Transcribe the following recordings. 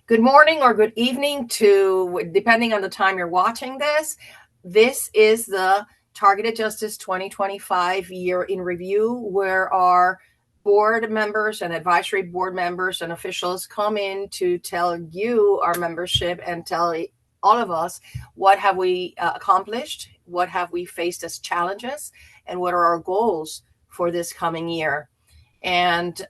Good morning or good evening depending on the time you're watching this. This is the Targeted Justice 2025 year in review, where our board members and advisory board members and officials come in to tell you, our membership, and tell all of us what have we accomplished, what have we faced as challenges, and what are our goals for this coming year. And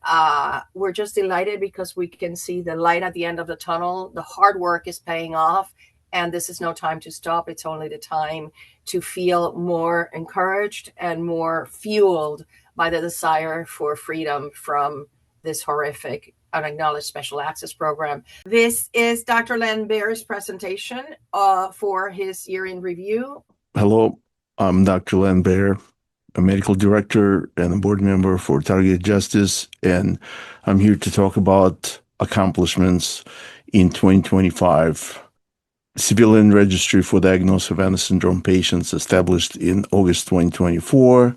we're just delighted because we can see the light at the end of the tunnel. The hard work is paying off, and this is no time to stop. It's only the time to feel more encouraged and more fueled by the desire for freedom from this horrific unacknowledged special access program. This is Dr. Len Baer's presentation for his year in review. Hello, I'm Dr. Len Baer, a medical director and a board member for Targeted Justice, and I'm here to talk about accomplishments in 2025. Civilian Registry for Diagnosis of Havana Syndrome patients, established in August 2024,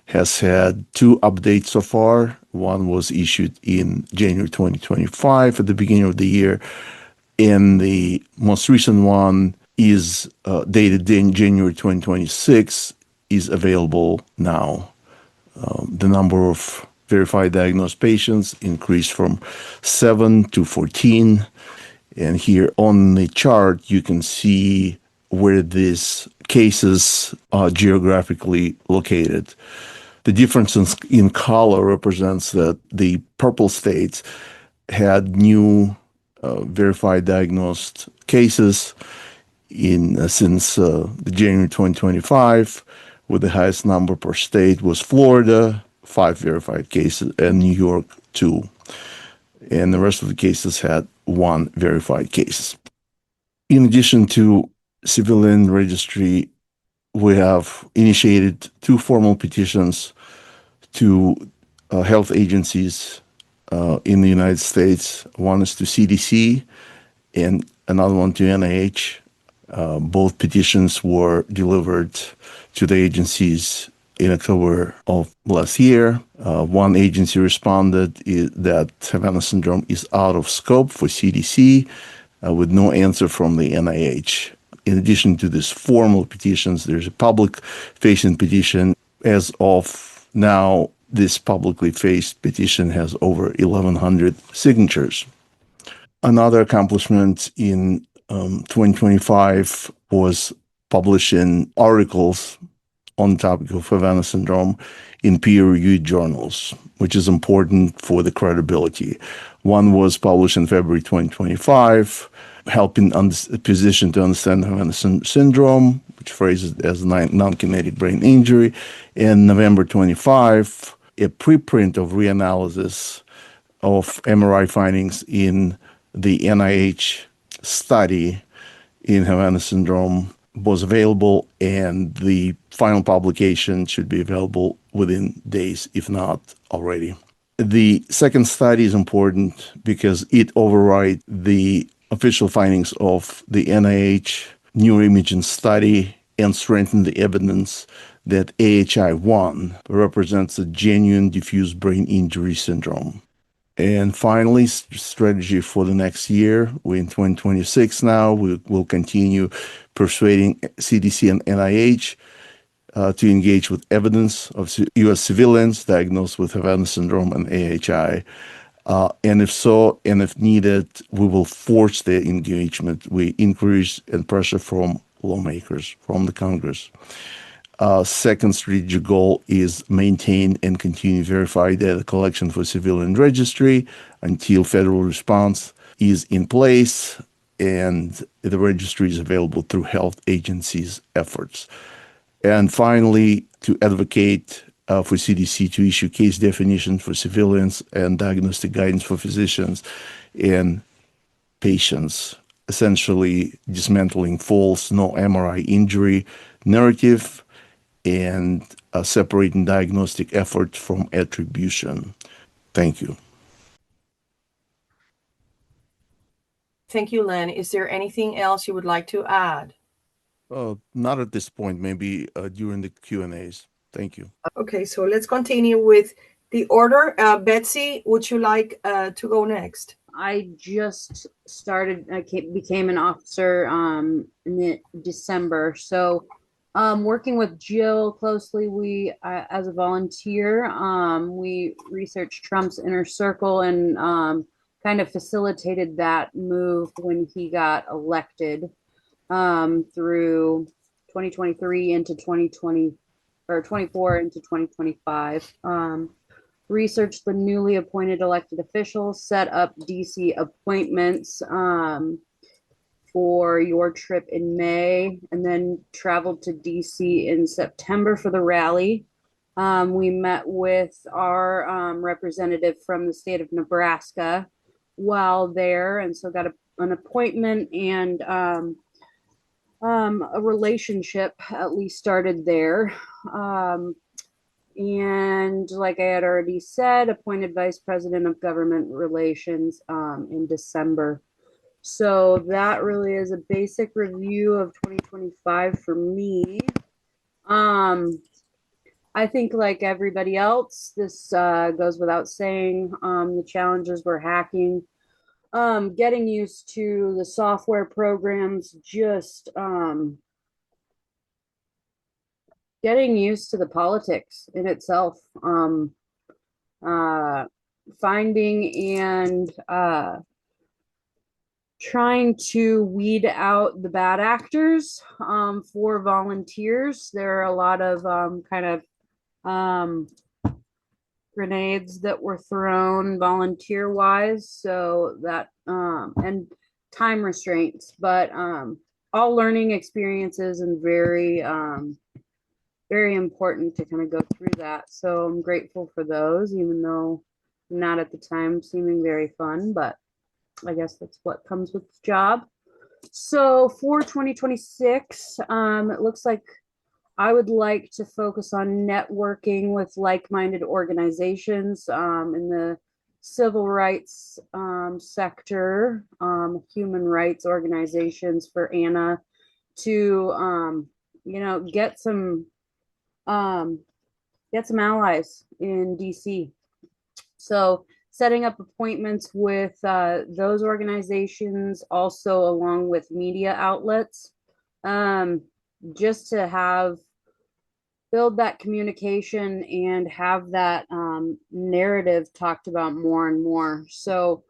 has had 2 updates so far. One was issued in January 2025 at the beginning of the year, and the most recent one is dated in January 2026, is available now. The number of verified diagnosed patients increased from 7 to 14. And here on the chart, you can see where these cases are geographically located. The difference in color represents that the purple states had new verified diagnosed cases since January 2025, with the highest number per state was Florida, 5 verified cases, and New York, 2. And the rest of the cases had 1 verified case. In addition to Civilian Registry, we have initiated 2 formal petitions to health agencies in the United States. One is to CDC and another one to NIH. Both petitions were delivered to the agencies in October of last year. One agency responded that Havana syndrome is out of scope for CDC, with no answer from the NIH. In addition to these formal petitions, there's a public-facing petition. As of now, this publicly faced petition has over 1,100 signatures. Another accomplishment in 2025 was publishing articles on the topic of Havana syndrome in peer-reviewed journals, which is important for the credibility. One was published in February 2025, helping a physician to understand Havana syndrome, which phrases it as non-kinetic brain injury. In November 25, a preprint of reanalysis of MRI findings in the NIH study in Havana syndrome was available, and the final publication should be available within days, if not already. The second study is important because it overrides the official findings of the NIH neuroimaging study and strengthens the evidence that AHI-1 represents a genuine diffuse brain injury syndrome. And finally, strategy for the next year. We're in 2026 now. We will continue persuading CDC and NIH to engage with evidence of U.S. civilians diagnosed with Havana syndrome and AHI. And if so, and if needed, we will force their engagement. We increase and pressure from lawmakers, from the Congress. Second strategic goal is maintain and continue verified data collection for Civilian Registry until federal response is in place and the registry is available through health agencies' efforts. And finally, to advocate for CDC to issue case definitions for civilians and diagnostic guidance for physicians and patients, essentially dismantling false no MRI injury narrative and separating diagnostic efforts from attribution. Thank you. Thank you, Len. Is there anything else you would like to add? Not at this point, maybe during the Q&As. Thank you. Okay, so let's continue with the order. Betsy, would you like to go next? I just started, became an officer in December. So working with Jill closely, we, as a volunteer, we researched Trump's inner circle and kind of facilitated that move when he got elected through 2023 into 2020 or 24 into 2025. Researched the newly appointed elected officials, set up DC appointments for your trip in May, and then traveled to DC in September for the rally. We met with our representative from the state of Nebraska while there, and so got an appointment and a relationship at least started there. And like I had already said, appointed vice president of government relations in December. So that really is a basic review of 2025 for me. I think like everybody else, this goes without saying, the challenges were hacking, getting used to the software programs, just getting used to the politics in itself, finding and trying to weed out the bad actors for volunteers. There are a lot of kind of grenades that were thrown volunteer wise, so that and time restraints, but all learning experiences and very very important to kind of go through that. So I'm grateful for those, even though not at the time seeming very fun, but I guess that's what comes with the job. So for 2026, it looks like I would like to focus on networking with like-minded organizations in the civil rights sector, human rights organizations for Anna to, get some allies in DC. So setting up appointments with those organizations, also along with media outlets, just to build that communication and have that narrative talked about more and more. So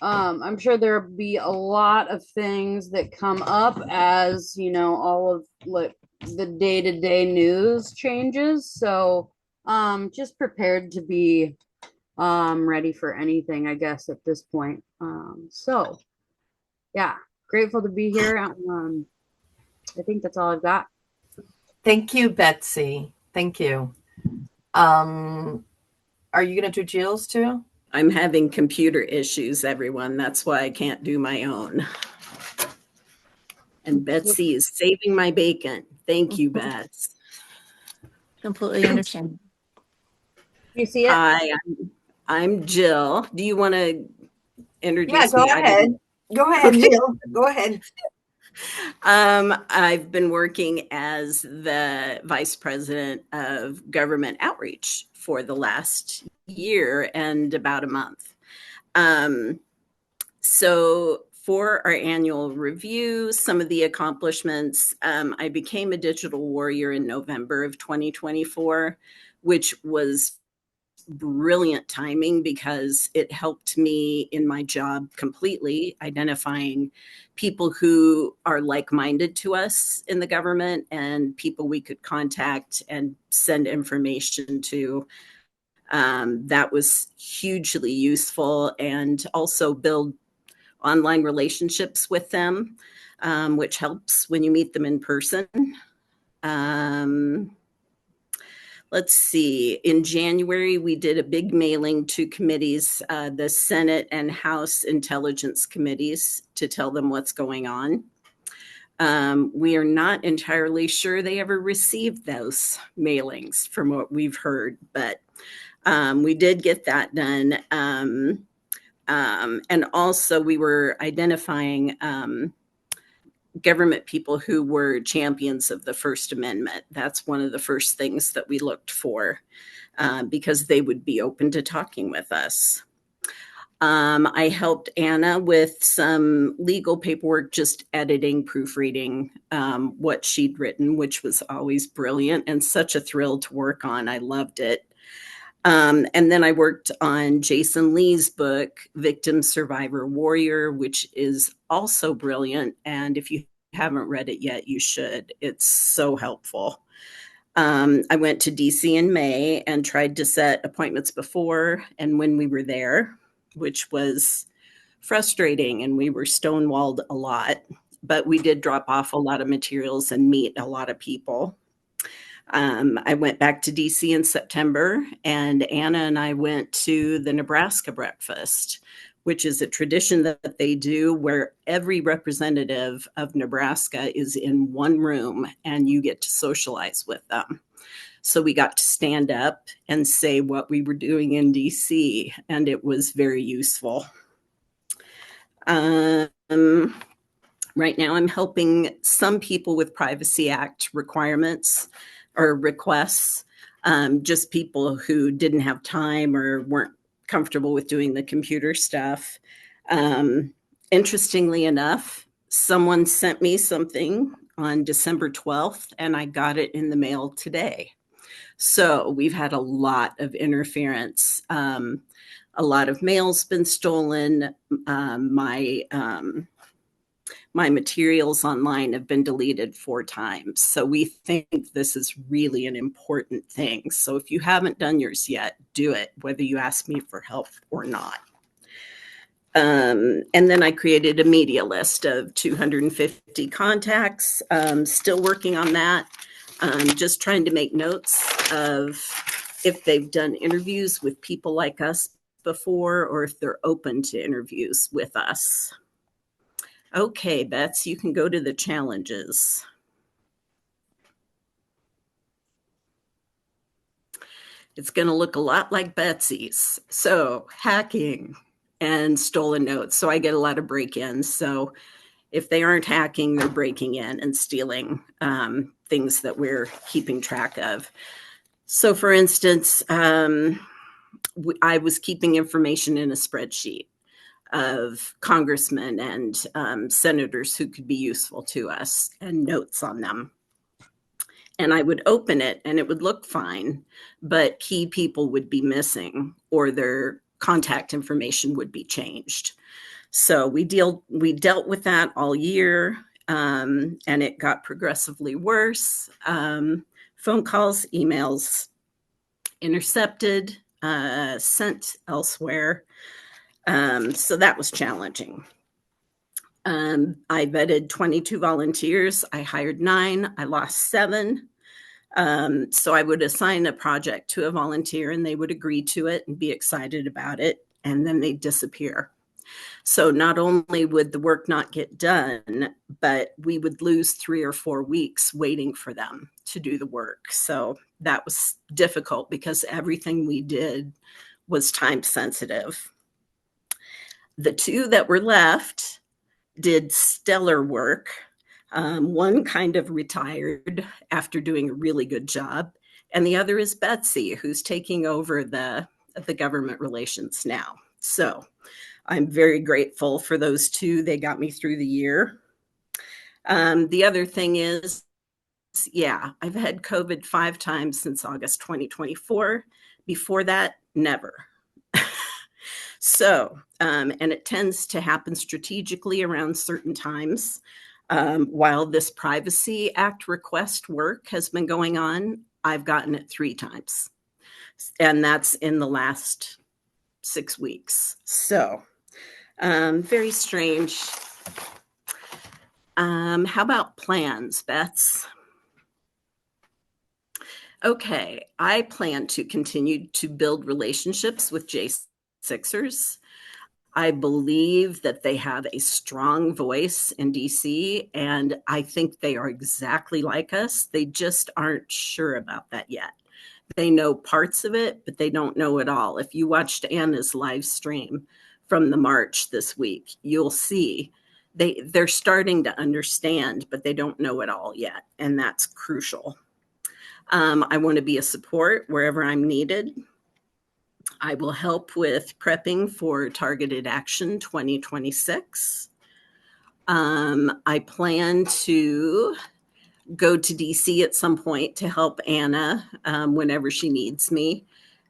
I'm sure there'll be a lot of things that come up as, all of the day-to-day news changes. So just prepared to be ready for anything, I guess, at this point. So yeah, grateful to be here. I think that's all I've got. Thank you, Betsy. Thank you. Are you going to do Jill's too? I'm having computer issues, everyone. That's why I can't do my own. And Betsy is saving my bacon. Thank you, Bets. Completely understand. You see it? Hi, I'm Jill. Do you want to introduce me? Yeah, go ahead. Go ahead, okay. Jill. Go ahead. I've been working as the vice president of government outreach for the last year and about a month. So for our annual review, some of the accomplishments, I became a digital warrior in November of 2024, which was brilliant timing because it helped me in my job completely, identifying people who are like-minded to us in the government and people we could contact and send information to. That was hugely useful, and also build online relationships with them, which helps when you meet them in person. Let's see, in January, we did a big mailing to committees, the Senate and House Intelligence Committees, to tell them what's going on. We are not entirely sure they ever received those mailings from what we've heard, but we did get that done. And also we were identifying government people who were champions of the First Amendment. That's one of the first things that we looked for, because they would be open to talking with us. I helped Anna with some legal paperwork, just editing, proofreading what she'd written, which was always brilliant and such a thrill to work on. I loved it. And then I worked on Jason Lee's book, Victim, Survivor, Warrior, which is also brilliant. And if you haven't read it yet, you should. It's so helpful. I went to DC in May and tried to set appointments before and when we were there, which was frustrating, and we were stonewalled a lot, but we did drop off a lot of materials and meet a lot of people. I went back to DC in September, and Anna and I went to the Nebraska breakfast, which is a tradition that they do where every representative of Nebraska is in one room and you get to socialize with them. So we got to stand up and say what we were doing in DC, and it was very useful. Right now, I'm helping some people with Privacy Act requirements or requests, just people who didn't have time or weren't comfortable with doing the computer stuff. Interestingly enough, someone sent me something on December 12th, and I got it in the mail today. So we've had a lot of interference. A lot of mail's been stolen. My materials online have been deleted 4 times. So we think this is really an important thing. So if you haven't done yours yet, do it, whether you ask me for help or not. And then I created a media list of 250 contacts. Still working on that. Just trying to make notes of if they've done interviews with people like us before, or if they're open to interviews with us. Okay, Bets, you can go to the challenges. It's going to look a lot like Betsy's. So hacking and stolen notes. So I get a lot of break-ins. So if they aren't hacking, they're breaking in and stealing things that we're keeping track of. So for instance, I was keeping information in a spreadsheet of congressmen and senators who could be useful to us and notes on them. And I would open it and it would look fine, but key people would be missing or their contact information would be changed. So we dealt with that all year, and it got progressively worse. Phone calls, emails intercepted, sent elsewhere. So that was challenging. I vetted 22 volunteers. I hired 9. I lost 7. So I would assign a project to a volunteer and they would agree to it and be excited about it. And then they'd disappear. So not only would the work not get done, but we would lose 3 or 4 weeks waiting for them to do the work. So that was difficult because everything we did was time sensitive. The 2 that were left did stellar work. One kind of retired after doing a really good job. And the other is Betsy, who's taking over the government relations now. So I'm very grateful for those 2. They got me through the year. The other thing is, yeah, I've had COVID 5 times since August 2024. Before that, never. So, and it tends to happen strategically around certain times. While this Privacy Act request work has been going on, I've gotten it 3 times. And that's in the last 6 weeks. So, very strange. How about plans, Bets? Okay, I plan to continue to build relationships with J6ers. I believe that they have a strong voice in DC, and I think they are exactly like us. They just aren't sure about that yet. They know parts of it, but they don't know it all. If you watched Anna's live stream from the march this week, you'll see they're starting to understand, but they don't know it all yet, and that's crucial. I want to be a support wherever I'm needed. I will help with prepping for Targeted Action 2026. I plan to go to DC at some point to help Anna whenever she needs me.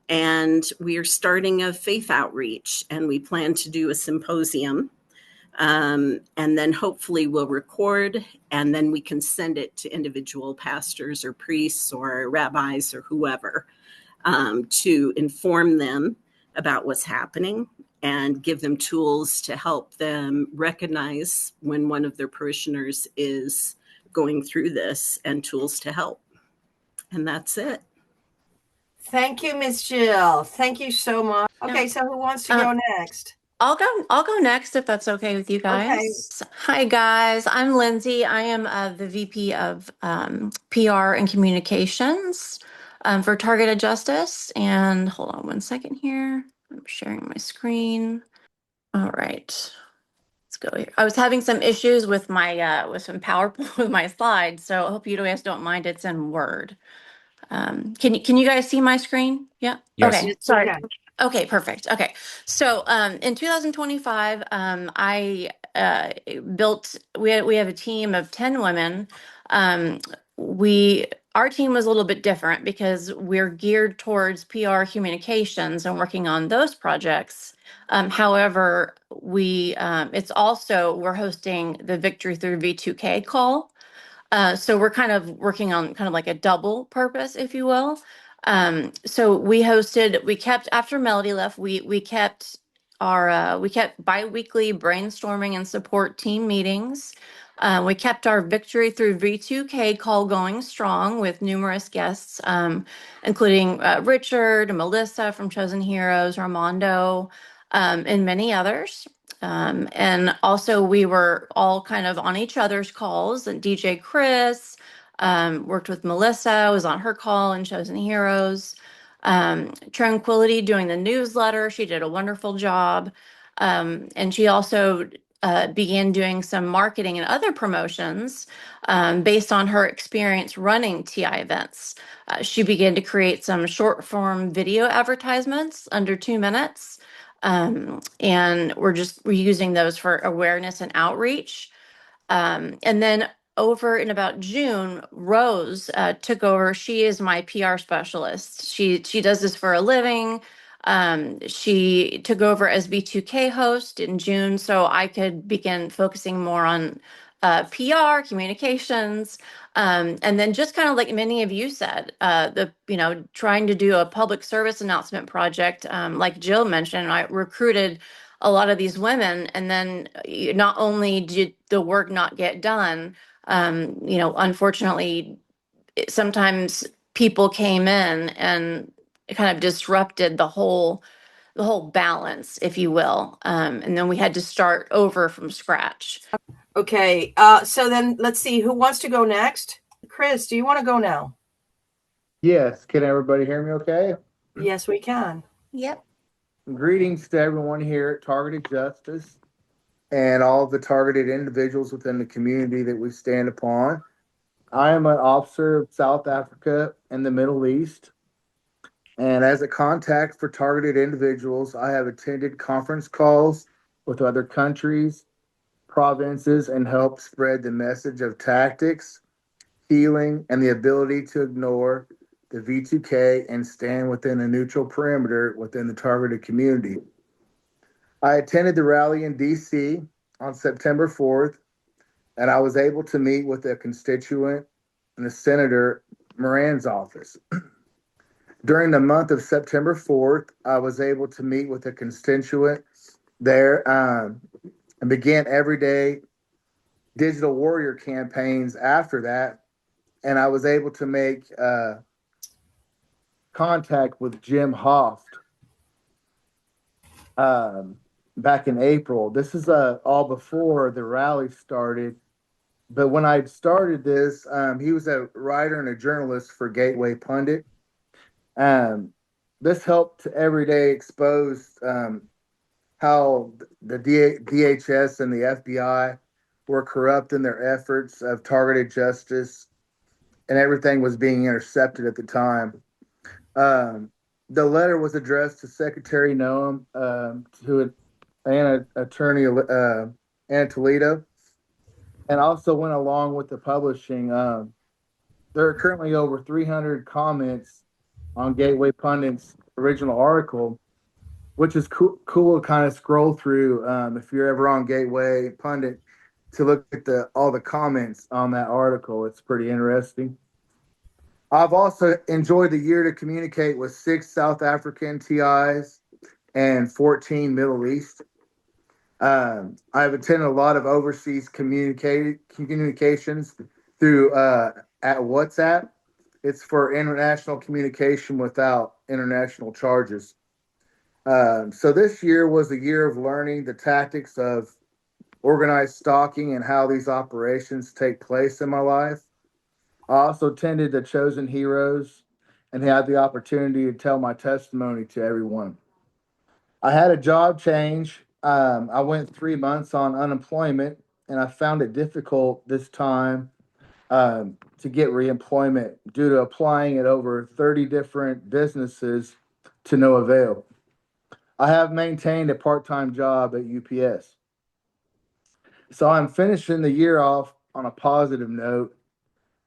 And we are starting a faith outreach, and we plan to do a symposium. And then hopefully we'll record, and then we can send it to individual pastors or priests or rabbis or whoever to inform them about what's happening and give them tools to help them recognize when one of their parishioners is going through this, and tools to help. And that's it. Thank you, Ms. Jill. Thank you so much. Okay, so who wants to go next? I'll go next if that's okay with you guys. Okay. Hi guys, I'm Lindsay. I am the VP of PR and Communications for Targeted Justice. And hold on one second here. I'm sharing my screen. All right. Let's go here. I was having some issues with my with some PowerPoint with my slides, so I hope you guys don't mind. It's in Word. Can you guys see my screen? Yeah. Yes. Okay. Sorry. Okay, perfect. Okay. So in 2025, I we have a team of 10 women. Our team was a little bit different because we're geared towards PR communications and working on those projects. However, it's also, we're hosting the Victory Through V2K call. So we're kind of working on kind of like a double purpose, if you will. So we kept, after Melody left, we kept bi-weekly brainstorming and support team meetings. We kept our Victory Through V2K call going strong with numerous guests, including Richard, Melissa from Chosen Heroes, Armando, and many others. And also we were all kind of on each other's calls, and DJ Chris worked with Melissa, was on her call in Chosen Heroes. Tranquility doing the newsletter. She did a wonderful job. And she also began doing some marketing and other promotions based on her experience running TI events. She began to create some short form video advertisements under 2 minutes. And we're using those for awareness and outreach. And then over in about June, Rose took over. She is my PR specialist. She does this for a living. She took over as V2K host in June, so I could begin focusing more on PR communications. And then just kind of like many of you said, trying to do a public service announcement project, like Jill mentioned, I recruited a lot of these women, and then not only did the work not get done, unfortunately, sometimes people came in and it kind of disrupted the whole balance, if you will. And then we had to start over from scratch. Okay, so then let's see who wants to go next. Chris, do you want to go now? Yes. Can everybody hear me okay? Yes, we can. Yep. Greetings to everyone here at Targeted Justice and all the targeted individuals within the community that we stand upon. I am an officer of South Africa and the Middle East. And as a contact for targeted individuals, I have attended conference calls with other countries, provinces, and helped spread the message of tactics, healing, and the ability to ignore the V2K and stand within a neutral perimeter within the targeted community. I attended the rally in DC on September 4th, and I was able to meet with a constituent in the Senator Moran's office. During the month of September 4th, I was able to meet with a constituent there and began everyday digital warrior campaigns after that. And I was able to make contact with Jim Hoft back in April. This is all before the rally started. But when I started this, he was a writer and a journalist for Gateway Pundit. This helped every day expose how the DHS and the FBI were corrupt in their efforts of targeted justice, and everything was being intercepted at the time. the letter was addressed to Secretary Noam, to and Attorney Anna Toledo, and also went along with the publishing. There are currently over 300 comments on Gateway Pundit's original article, which is cool to kind of scroll through if you're ever on Gateway Pundit to look at all the comments on that article. It's pretty interesting. I've also enjoyed the year to communicate with 6 South African TIs and 14 Middle East. I've attended a lot of overseas communications through at WhatsApp. It's for international communication without international charges. So this year was a year of learning the tactics of organized stalking and how these operations take place in my life. I also attended the Chosen Heroes and had the opportunity to tell my testimony to everyone. I had a job change. I went 3 months on unemployment, and I found it difficult this time to get reemployment due to applying at over 30 different businesses to no avail. I have maintained a part-time job at UPS. So I'm finishing the year off on a positive note.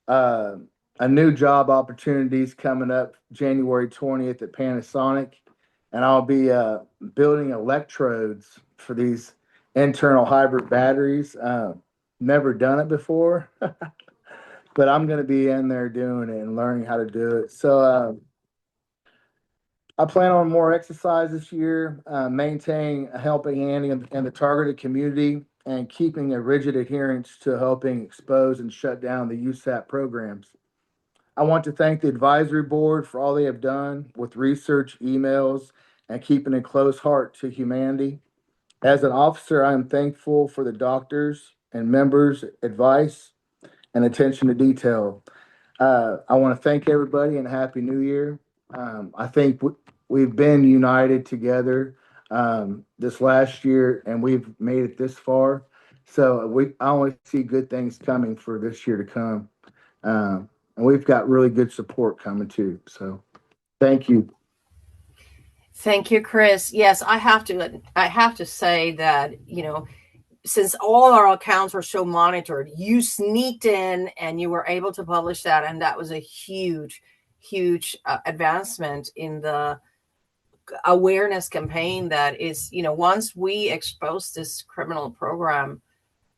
A new job opportunities coming up January 20th at Panasonic, and I'll be building electrodes for these internal hybrid batteries. Never done it before, but I'm going to be in there doing it and learning how to do it. So I plan on more exercise this year, maintaining a helping hand in the targeted community, and keeping a rigid adherence to helping expose and shut down the USAP programs. I want to thank the advisory board for all they have done with research, emails, and keeping a close heart to humanity. As an officer, I am thankful for the doctors and members' advice and attention to detail. I want to thank everybody and Happy New Year. I think we've been united together this last year, and we've made it this far. So I only see good things coming for this year to come. And we've got really good support coming too. So thank you. Thank you, Chris. Yes, I have to say that, since all our accounts were so monitored, you sneaked in and you were able to publish that. And that was a huge advancement in the awareness campaign that is, once we expose this criminal program,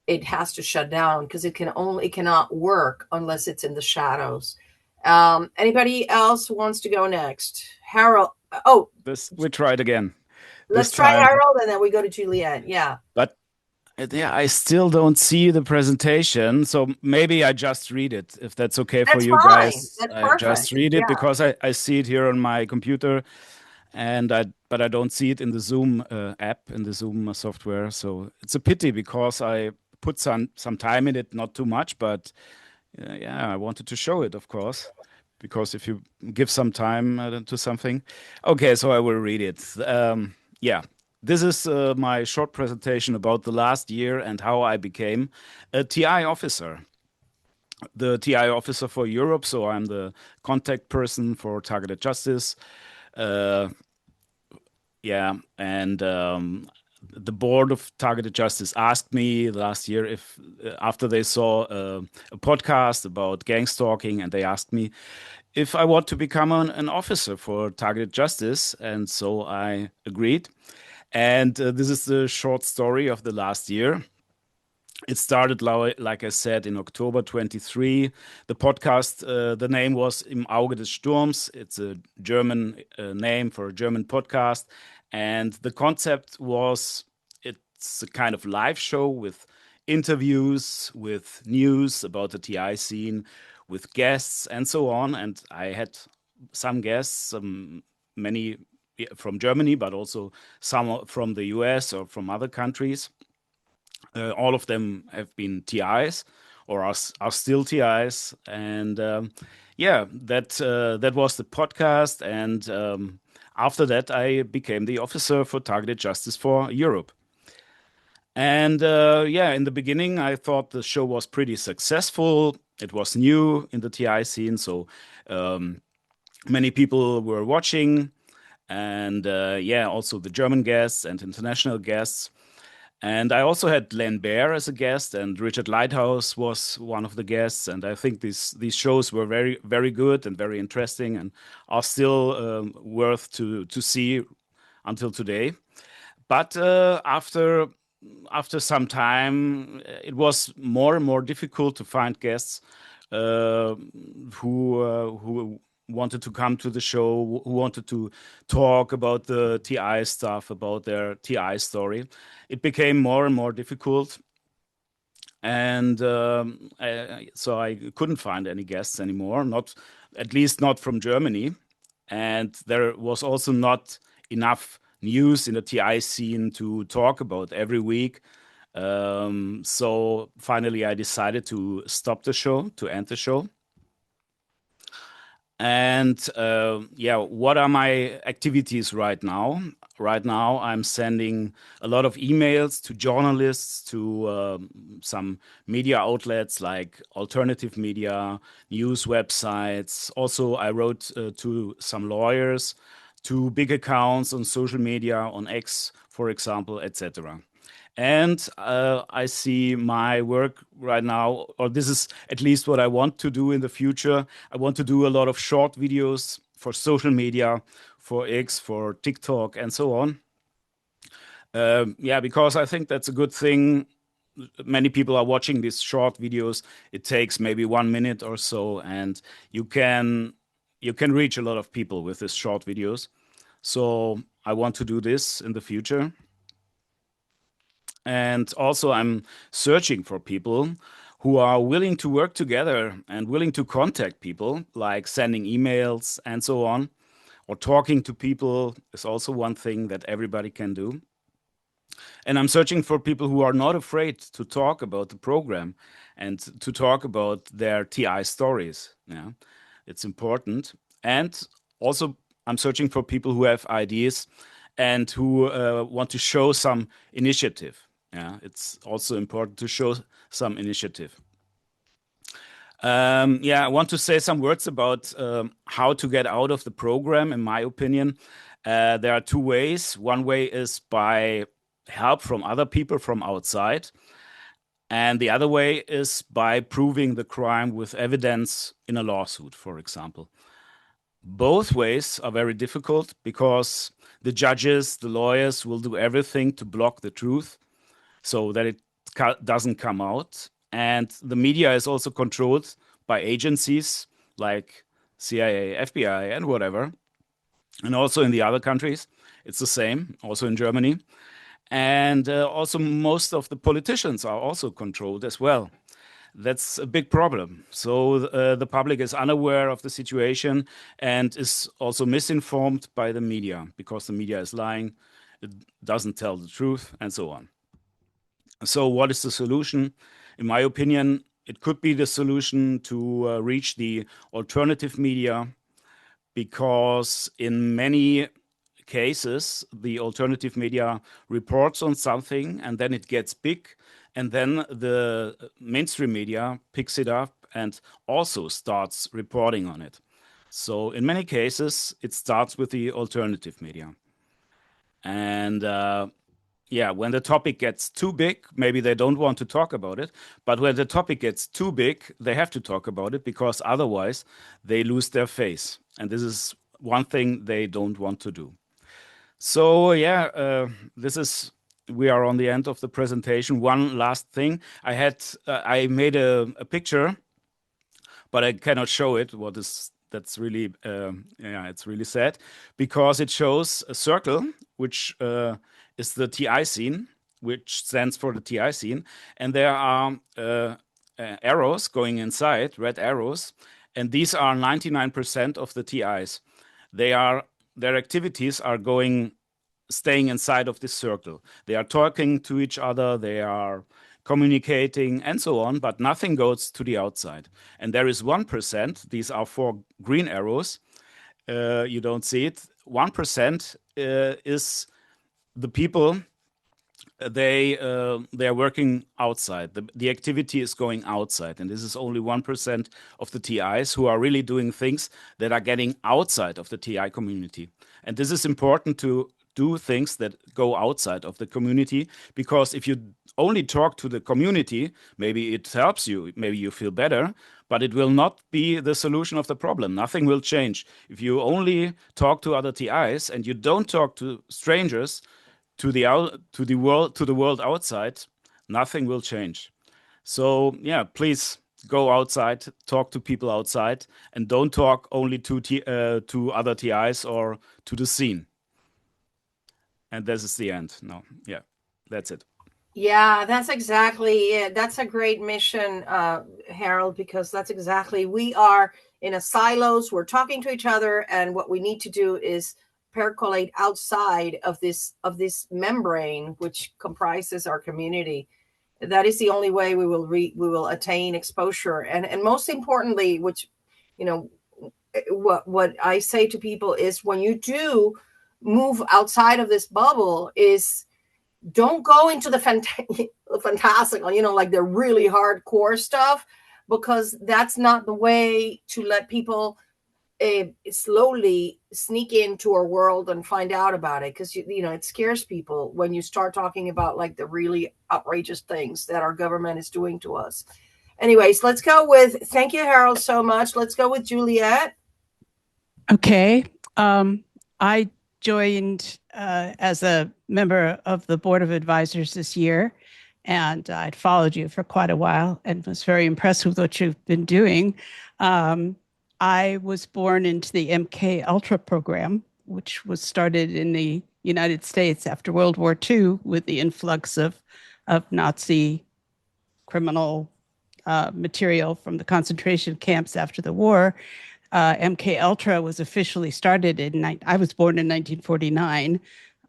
it has to shut down because it cannot work unless it's in the shadows. Anybody else wants to go next? Harold. Oh, we try it again. Let's try Harold, and then we go to Juliet. Yeah. But I still don't see the presentation, so maybe I just read it if that's okay for you guys. That's I just read it because I see it here on my computer, but I don't see it in the Zoom app, in the Zoom software. So it's a pity because I put some time in it, not too much, but I wanted to show it, of course, because if you give some time to something. Okay, so I will read it. This is my short presentation about the last year and how I became a TI officer. The TI officer for Europe, so I'm the contact person for Targeted Justice. The board of Targeted Justice asked me last year if, after they saw a podcast about gang stalking, and they asked me if I want to become an officer for Targeted Justice, and so I agreed. And this is the short story of the last year. It started, like I said, in October 23. The podcast, the name was Im Auge des Sturms. It's a German name for a German podcast. And the concept was, it's a kind of live show with interviews, with news about the TI scene, with guests and so on. And I had some guests, many from Germany, but also some from the US or from other countries. All of them have been TIs or are still TIs. And that was the podcast. And after that, I became the officer for Targeted Justice for Europe. And in the beginning, I thought the show was pretty successful. It was new in the TI scene, so many people were watching. and yeah, also the German guests and international guests. And I also had Len Baer as a guest, and Richard Lighthouse was one of the guests. And I think these shows were very, very good and very interesting, and are still worth to see until today. But after some time, it was more and more difficult to find guests who wanted to come to the show, who wanted to talk about the TI stuff, about their TI story. It became more and more difficult, and so I couldn't find any guests anymore, not at least not from Germany, and there was also not enough news in the TI scene to talk about every week. So finally, I decided to stop the show, to end the show. And yeah, what are my activities right now? Right now, I'm sending a lot of emails to journalists, to some media outlets like alternative media, news websites. Also, I wrote to some lawyers, to big accounts on social media, on X, for example, etc. And I see my work right now, or this is at least what I want to do in the future. I want to do a lot of short videos for social media, for X, for TikTok, and so on. Yeah, because I think that's a good thing. Many people are watching these short videos. It takes maybe 1 minute or so, and you can reach a lot of people with these short videos. So I want to do this in the future. And also, I'm searching for people who are willing to work together and willing to contact people, like sending emails and so on, or talking to people is also one thing that everybody can do. And I'm searching for people who are not afraid to talk about the program and to talk about their TI stories. Yeah, it's important. And also, I'm searching for people who have ideas and who want to show some initiative. Yeah, it's also important to show some initiative. Yeah, I want to say some words about how to get out of the program, in my opinion. There are two ways. One way is by help from other people from outside. And the other way is by proving the crime with evidence in a lawsuit, for example. Both ways are very difficult because the judges, the lawyers will do everything to block the truth so that it doesn't come out. And the media is also controlled by agencies like CIA, FBI, and whatever. And also in the other countries, it's the same, also in Germany. And also most of the politicians are also controlled as well. That's a big problem. So the public is unaware of the situation and is also misinformed by the media because the media is lying, it doesn't tell the truth, and so on. So what is the solution? In my opinion, it could be the solution to reach the alternative media, because in many cases, the alternative media reports on something and then it gets big, and then the mainstream media picks it up and also starts reporting on it. So in many cases, it starts with the alternative media. And yeah, when the topic gets too big, maybe they don't want to talk about it. But when the topic gets too big, they have to talk about it because otherwise they lose their face. And this is one thing they don't want to do. So yeah, we are on the end of the presentation. One last thing, I made a picture, but I cannot show it. That's really yeah, it's really sad because it shows a circle which is the TI scene, which stands for the TI scene, and there are arrows going inside, red arrows, and these are 99% of the TIs. Their activities are staying inside of this circle. They are talking to each other, they are communicating, and so on, but nothing goes to the outside. And there is 1%, these are 4 green arrows, you don't see it. 1% is the people they are working outside. The activity is going outside, and this is only 1% of the TIs who are really doing things that are getting outside of the TI community. And this is important to do things that go outside of the community, because if you only talk to the community, maybe it helps you, maybe you feel better, but it will not be the solution of the problem. Nothing will change. If you only talk to other TIs and you don't talk to strangers, to the world outside, nothing will change. So yeah, please go outside, talk to people outside, and don't talk only to other TIs or to the scene. And this is the end. No, yeah, that's it. Yeah, that's exactly it. That's a great mission, Harold, because that's exactly, we are in a silos. We're talking to each other, and what we need to do is percolate outside of this membrane, which comprises our community. That is the only way we will attain exposure, and most importantly, which, you know, what I say to people is, when you do move outside of this bubble, is don't go into the fantastical, you know, like the really hardcore stuff, because that's not the way to let people slowly sneak into our world and find out about it. Because you know, it scares people when you start talking about like the really outrageous things that our government is doing to us. Anyways, let's go with, thank you, Harold, so much. Let's go with Juliet. Okay. I joined as a member of the Board of Advisors this year, and I'd followed you for quite a while and was very impressed with what you've been doing. I was born into the MK Ultra program, which was started in the United States after World War II with the influx of Nazi criminal material from the concentration camps after the war. MK Ultra was officially started I was born in 1949.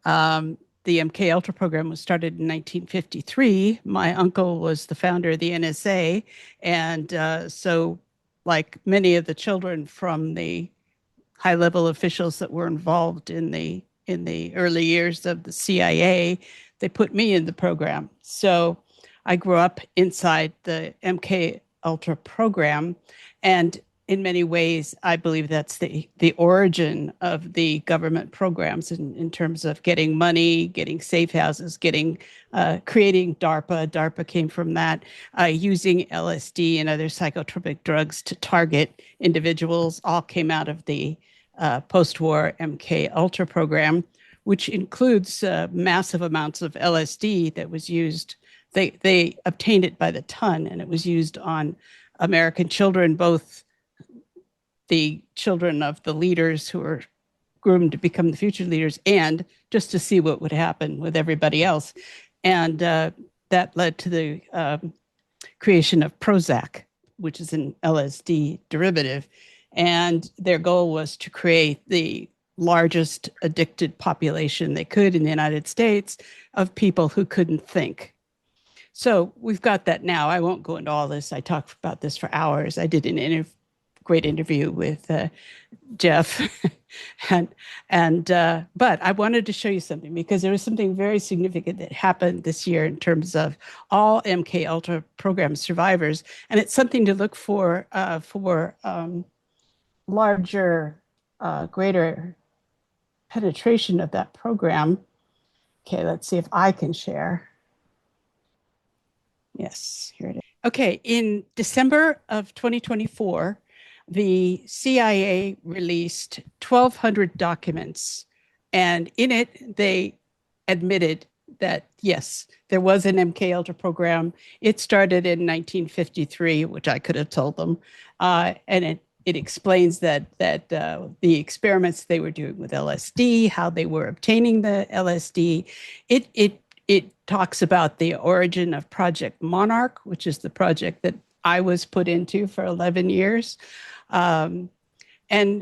The MK Ultra program was started in 1953. My uncle was the founder of the NSA, and so, like many of the children from the high-level officials that were involved in the early years of the CIA, they put me in the program. So I grew up inside the MK Ultra program, and in many ways, I believe that's the origin of the government programs in terms of getting money, getting safe houses, creating DARPA. DARPA came from that, using LSD and other psychotropic drugs to target individuals, all came out of the post-war MK Ultra program, which includes massive amounts of LSD that was used. They obtained it by the ton, and it was used on American children, both the children of the leaders who were groomed to become the future leaders, and just to see what would happen with everybody else. And that led to the creation of Prozac, which is an LSD derivative. And their goal was to create the largest addicted population they could in the United States of people who couldn't think. So we've got that now. I won't go into all this. I talked about this for hours. I did an great interview with Jeff, but I wanted to show you something, because there was something very significant that happened this year in terms of all MK Ultra program survivors, and it's something to look for larger, greater penetration of that program. Okay, let's see if I can share. Yes, here it is. Okay, in December of 2024, the CIA released 1,200 documents, and in it, they admitted that, yes, there was an MK Ultra program. It started in 1953, which I could have told them, and it explains that the experiments they were doing with LSD, how they were obtaining the LSD. It talks about the origin of Project Monarch, which is the project that I was put into for 11 years. And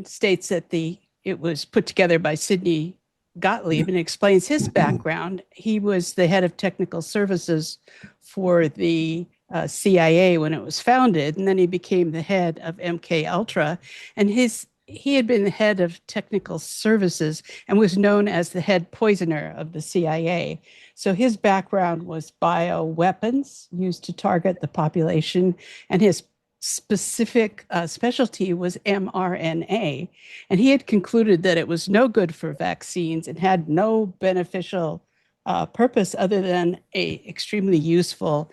states that it was put together by Sidney Gottlieb, and explains his background. He was the head of technical services for the CIA when it was founded, and then he became the head of MK Ultra. And his he had been the head of technical services and was known as the head poisoner of the CIA. So his background was bioweapons used to target the population, and his specific specialty was mRNA. And he had concluded that it was no good for vaccines and had no beneficial purpose other than a extremely useful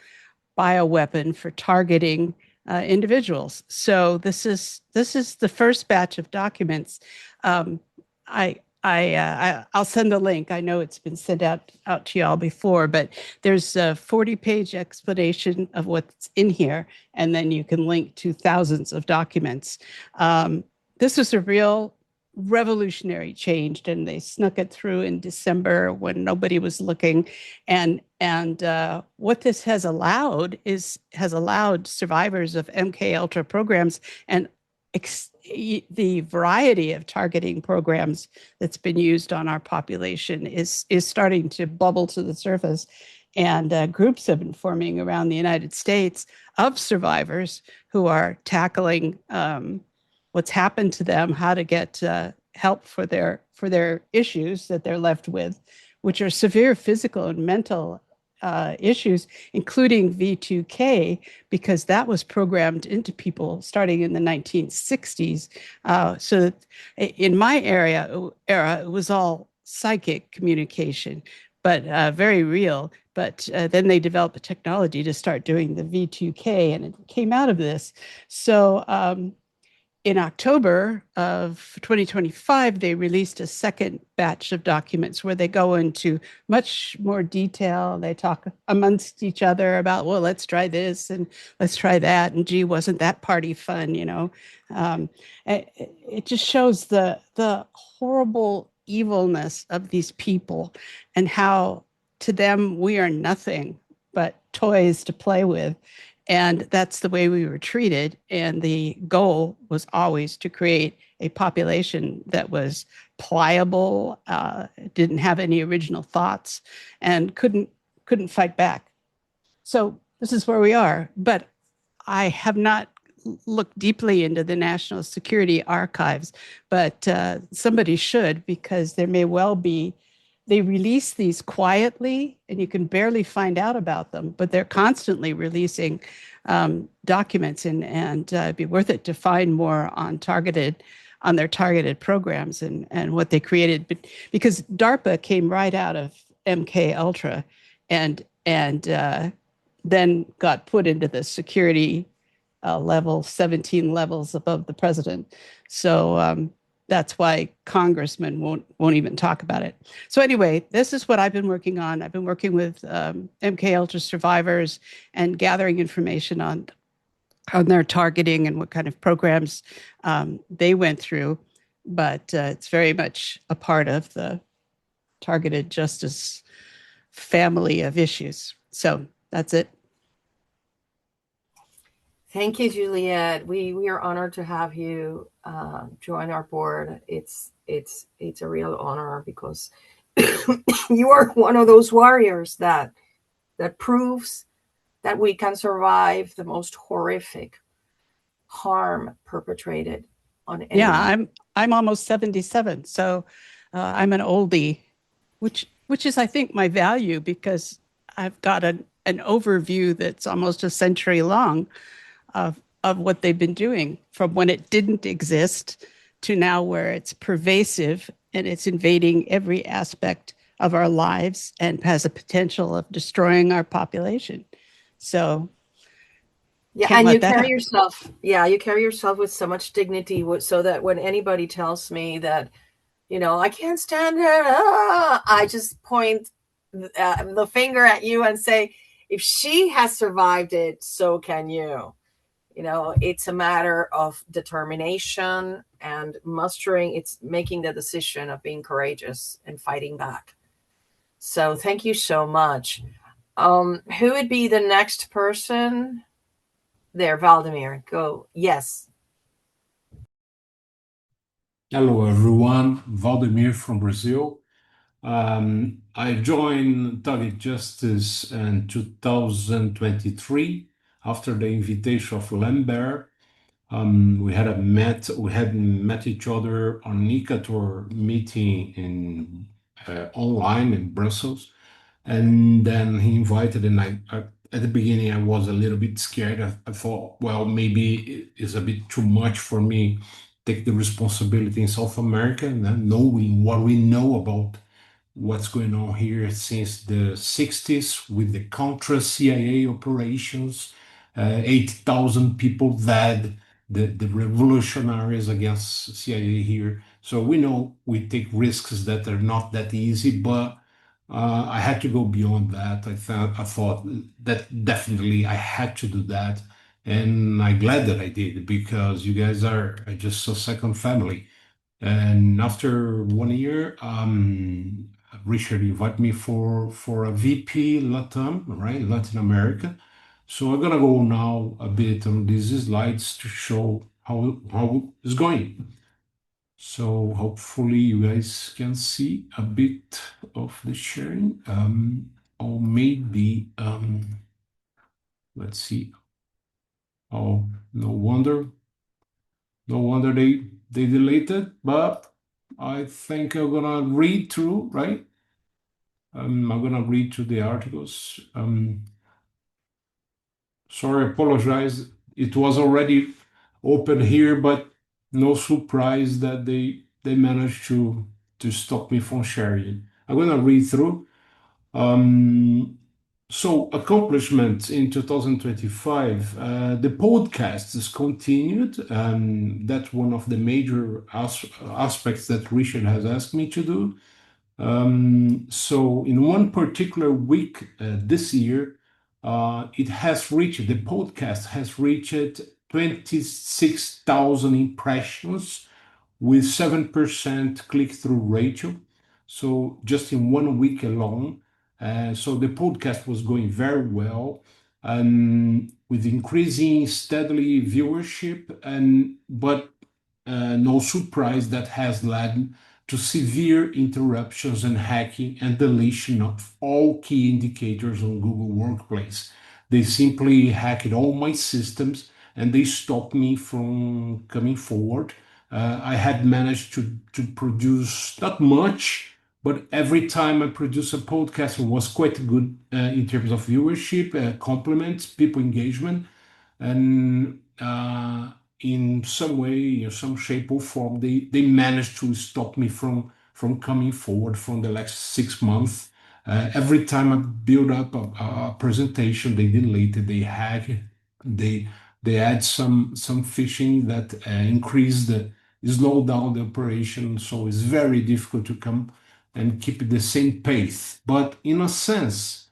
bioweapon for targeting individuals. So this is the first batch of documents. I'll send a link. I know it's been sent out to y'all before, but there's a 40-page explanation of what's in here, and then you can link to thousands of documents. This is a real revolutionary change, and they snuck it through in December when nobody was looking. And what this has allowed survivors of MK Ultra programs and the variety of targeting programs that's been used on our population is starting to bubble to the surface. And groups have been forming around the United States of survivors who are tackling what's happened to them, how to get help for their issues that they're left with, which are severe physical and mental issues, including V2K, because that was programmed into people starting in the 1960s. So in my era, it was all psychic communication, but very real. But then they developed a technology to start doing the V2K, and it came out of this. So in October of 2025, they released a second batch of documents where they go into much more detail. They talk amongst each other about, well, let's try this and let's try that. And gee, wasn't that party fun? It just shows the horrible evilness of these people and how to them we are nothing but toys to play with. And that's the way we were treated. And the goal was always to create a population that was pliable, didn't have any original thoughts, and couldn't fight back. So this is where we are. But I have not looked deeply into the National Security Archives, but somebody should, because there may well be. They release these quietly, and you can barely find out about them, but they're constantly releasing documents, and it'd be worth it to find more on their targeted programs and what they created. But because DARPA came right out of MK Ultra, and then got put into the security level, 17 levels above the president. So that's why congressmen won't even talk about it. So anyway, this is what I've been working on. I've been working with MK Ultra survivors and gathering information on their targeting and what kind of programs they went through. But it's very much a part of the targeted justice family of issues. So that's it. Thank you, Juliet. We are honored to have you join our board. It's a real honor because you are one of those warriors that proves that we can survive the most horrific harm perpetrated on anyone. Yeah, I'm almost 77, so I'm an oldie, which is, I think, my value, because I've got an overview that's almost a century long of what they've been doing from when it didn't exist to now where it's pervasive and it's invading every aspect of our lives and has a potential of destroying our population. So yeah, and you carry yourself. Yeah, you carry yourself with so much dignity, so that when anybody tells me that, I can't stand it, I just point the finger at you and say, if she has survived it, so can you. It's a matter of determination and mustering. It's making the decision of being courageous and fighting back. So thank you so much. Who would be the next person? There, Valdemir, go. Yes. Hello, everyone. Valdemir from Brazil. I joined Target Justice in 2023 after the invitation of Lambert. We had met each other on Nicator meeting in online in Brussels, and then he invited, and at the beginning I was a little bit scared. I thought, well, maybe it's a bit too much for me take the responsibility in South America, and then knowing what we know about what's going on here since the 60s with the Contra CIA operations, 80,000 people dead, the revolutionaries against CIA here. So we know we take risks that are not that easy, but I had to go beyond that. I thought that definitely I had to do that. And I'm glad that I did because you guys are just a second family. And after 1 year, Richard invited me for a VP Latam, right, Latin America. So I'm gonna go now a bit on these slides to show how it's going. So hopefully you guys can see a bit of the sharing, or maybe let's see. Oh, no wonder they deleted, but I think I'm gonna read through, right? I'm gonna read through the articles. Sorry, apologize. It was already open here, but no surprise that they managed to stop me from sharing. I'm gonna read through. So accomplishments in 2025, the podcast is continued. That's one of the major aspects that Richard has asked me to do. So in one particular week this year, the podcast has reached 26,000 impressions with 7% click-through ratio. So just in 1 week alone. So the podcast was going very well, with increasing steadily viewership, but no surprise that has led to severe interruptions and hacking and deletion of all key indicators on Google Workplace. They simply hacked all my systems and they stopped me from coming forward. I had managed to produce not much, but every time I produce a podcast, it was quite good in terms of viewership, compliments, people engagement, and in some way, in some shape or form, they managed to stop me from coming forward from the last 6 months. Every time I build up a presentation, they delete it, they hack, they add some phishing that slow down the operation, so it's very difficult to come and keep the same pace. But in a sense,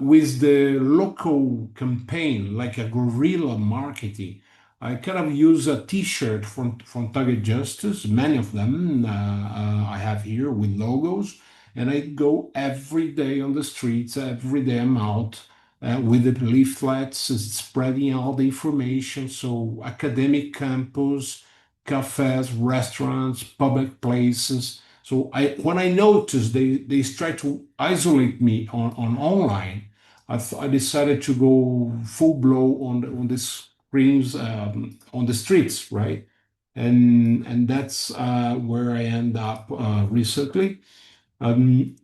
with the local campaign, like a guerrilla marketing, I kind of use a T-shirt from Target Justice, many of them I have here with logos, and I go every day on the streets, every day I'm out with the leaflets, spreading all the information. So academic campus, cafes, restaurants, public places. So when I noticed they try to isolate me on online, I decided to go full blow on the screens on the streets, right? And that's where I end up recently.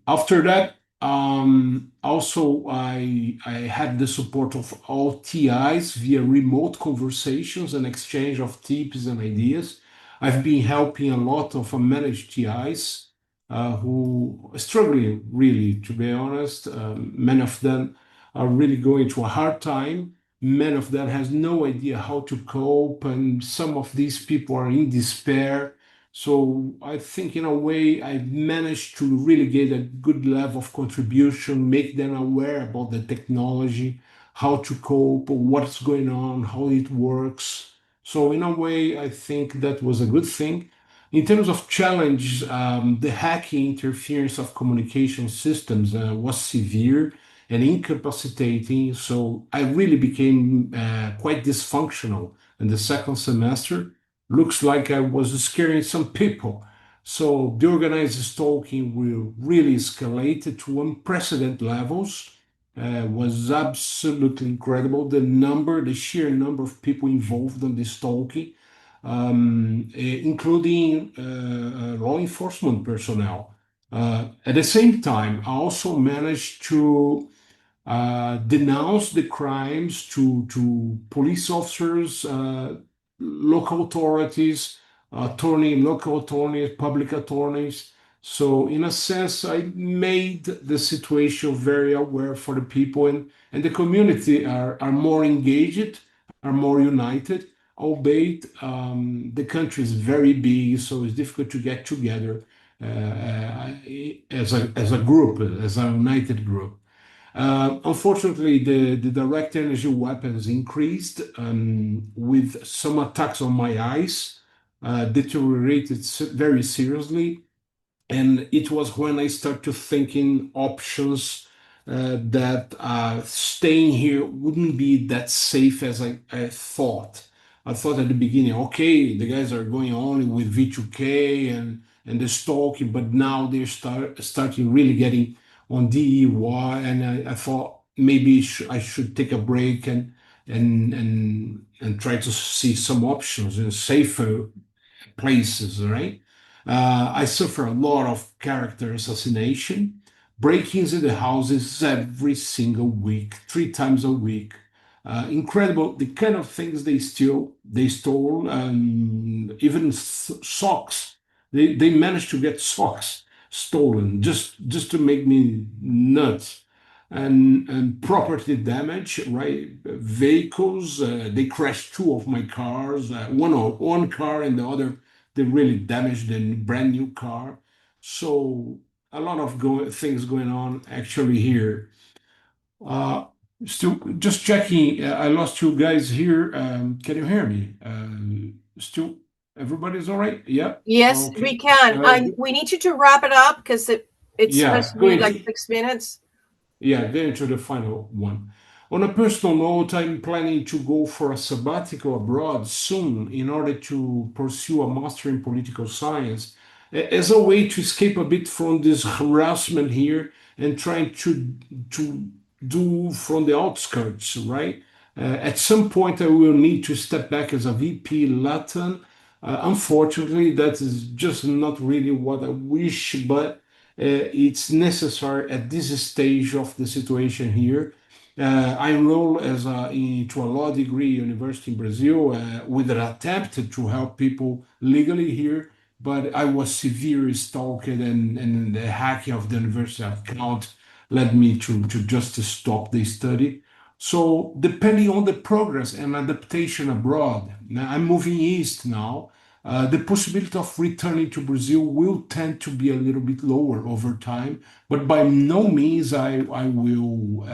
After that, also I had the support of all TIs via remote conversations and exchange of tips and ideas. I've been helping a lot of managed TIs who are struggling really, to be honest. Many of them are really going through a hard time. Many of them has no idea how to cope, and some of these people are in despair. So I think in a way I've managed to really get a good level of contribution, make them aware about the technology, how to cope, what's going on, how it works. So in a way, I think that was a good thing. In terms of challenge, the hacking interference of communication systems was severe and incapacitating. So I really became quite dysfunctional in the second semester. Looks like I was scaring some people. So the organized stalking will really escalate to unprecedented levels. was absolutely incredible. The sheer number of people involved in this stalking, including law enforcement personnel. At the same time, I also managed to denounce the crimes to police officers, local authorities, local attorneys, public attorneys. So in a sense, I made the situation very aware for the people, and the community are more engaged, are more united, albeit the country is very big, so it's difficult to get together as a group, as a united group. Unfortunately, the direct energy weapons increased with some attacks on my eyes, deteriorated very seriously. And it was when I started thinking options that staying here wouldn't be that safe as I thought. I thought at the beginning, okay, the guys are going on with V2K and the stalking, but now they're starting really getting on DEY, and I thought maybe I should take a break and try to see some options in safer places, right? I suffer a lot of character assassination, break-ins in the houses every single week, 3 times a week. Incredible, the kind of things they stole, even socks. They managed to get socks stolen just to make me nuts. And property damage, right? Vehicles, they crashed 2 of my cars, one car and the other, they really damaged the brand new car. So a lot of things going on actually here. Uh, Still, just checking. I lost you guys here. Can you hear me? Still, everybody's all right? Yeah. Yes, Okay. we can. We need you to wrap it up because it's Yeah, supposed to be like 6 minutes. Yeah, getting to the final one. On a personal note, I'm planning to go for a sabbatical abroad soon in order to pursue a master in political science as a way to escape a bit from this harassment here and trying to do from the outskirts, right? At some point, I will need to step back as a VP Latin. Unfortunately, that is just not really what I wish, but it's necessary at this stage of the situation here. I enrolled into a law degree university in Brazil with an attempt to help people legally here, but I was severely stalked, and the hacking of the university account led me to just stop the study. So depending on the progress and adaptation abroad, now I'm moving east now. The possibility of returning to Brazil will tend to be a little bit lower over time, but by no means I will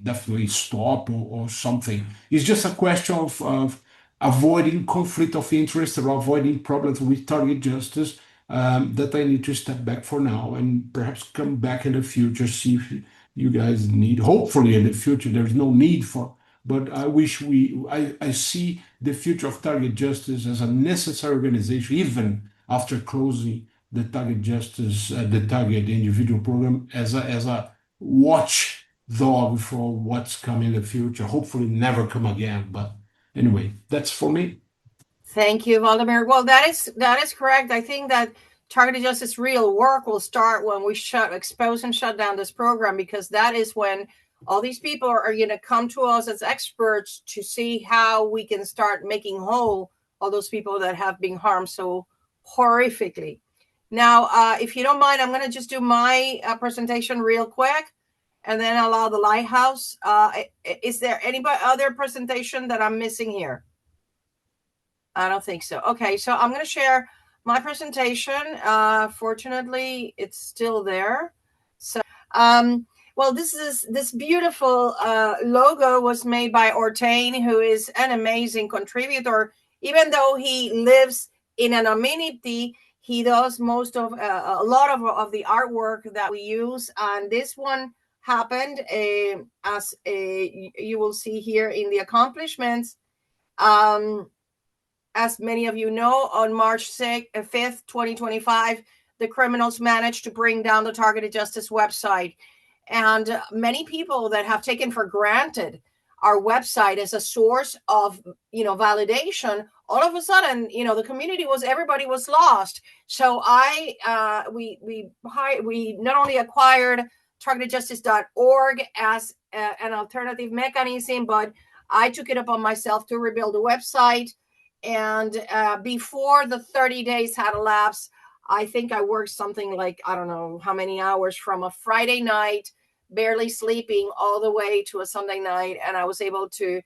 definitely stop or something. It's just a question of avoiding conflict of interest or avoiding problems with target justice that I need to step back for now and perhaps come back in the future, see if you guys need, hopefully in the future, there's no need for, but I see the future of Target Justice as a necessary organization, even after closing the Target Justice, the Target Individual Program, as a watchdog for what's coming in the future. Hopefully, never come again. But anyway, that's for me. Thank you, Valdemir. Well, that is correct. I think that Targeted Justice real work will start when we expose and shut down this program, because that is when all these people are going to come to us as experts to see how we can start making whole all those people that have been harmed so horrifically. Now, if you don't mind, I'm going to just do my presentation real quick and then allow the Lighthouse. Is there any other presentation that I'm missing here? I don't think so. Okay, so I'm going to share my presentation. Fortunately, it's still there. So, well, this beautiful logo was made by Ortain, who is an amazing contributor. Even though he lives in anonymity, he does most of a lot of the artwork that we use. And this one happened as you will see here in the accomplishments. As many of you know, on March 5th, 2025, the criminals managed to bring down the Targeted Justice website. And many people that have taken for granted our website as a source of, validation, all of a sudden, the community everybody was lost. So we not only acquired targetedjustice.org as an alternative mechanism, but I took it upon myself to rebuild the website. And before the 30 days had elapsed, I think I worked something like, I don't know how many hours, from a Friday night, barely sleeping, all the way to a Sunday night. And I was able to,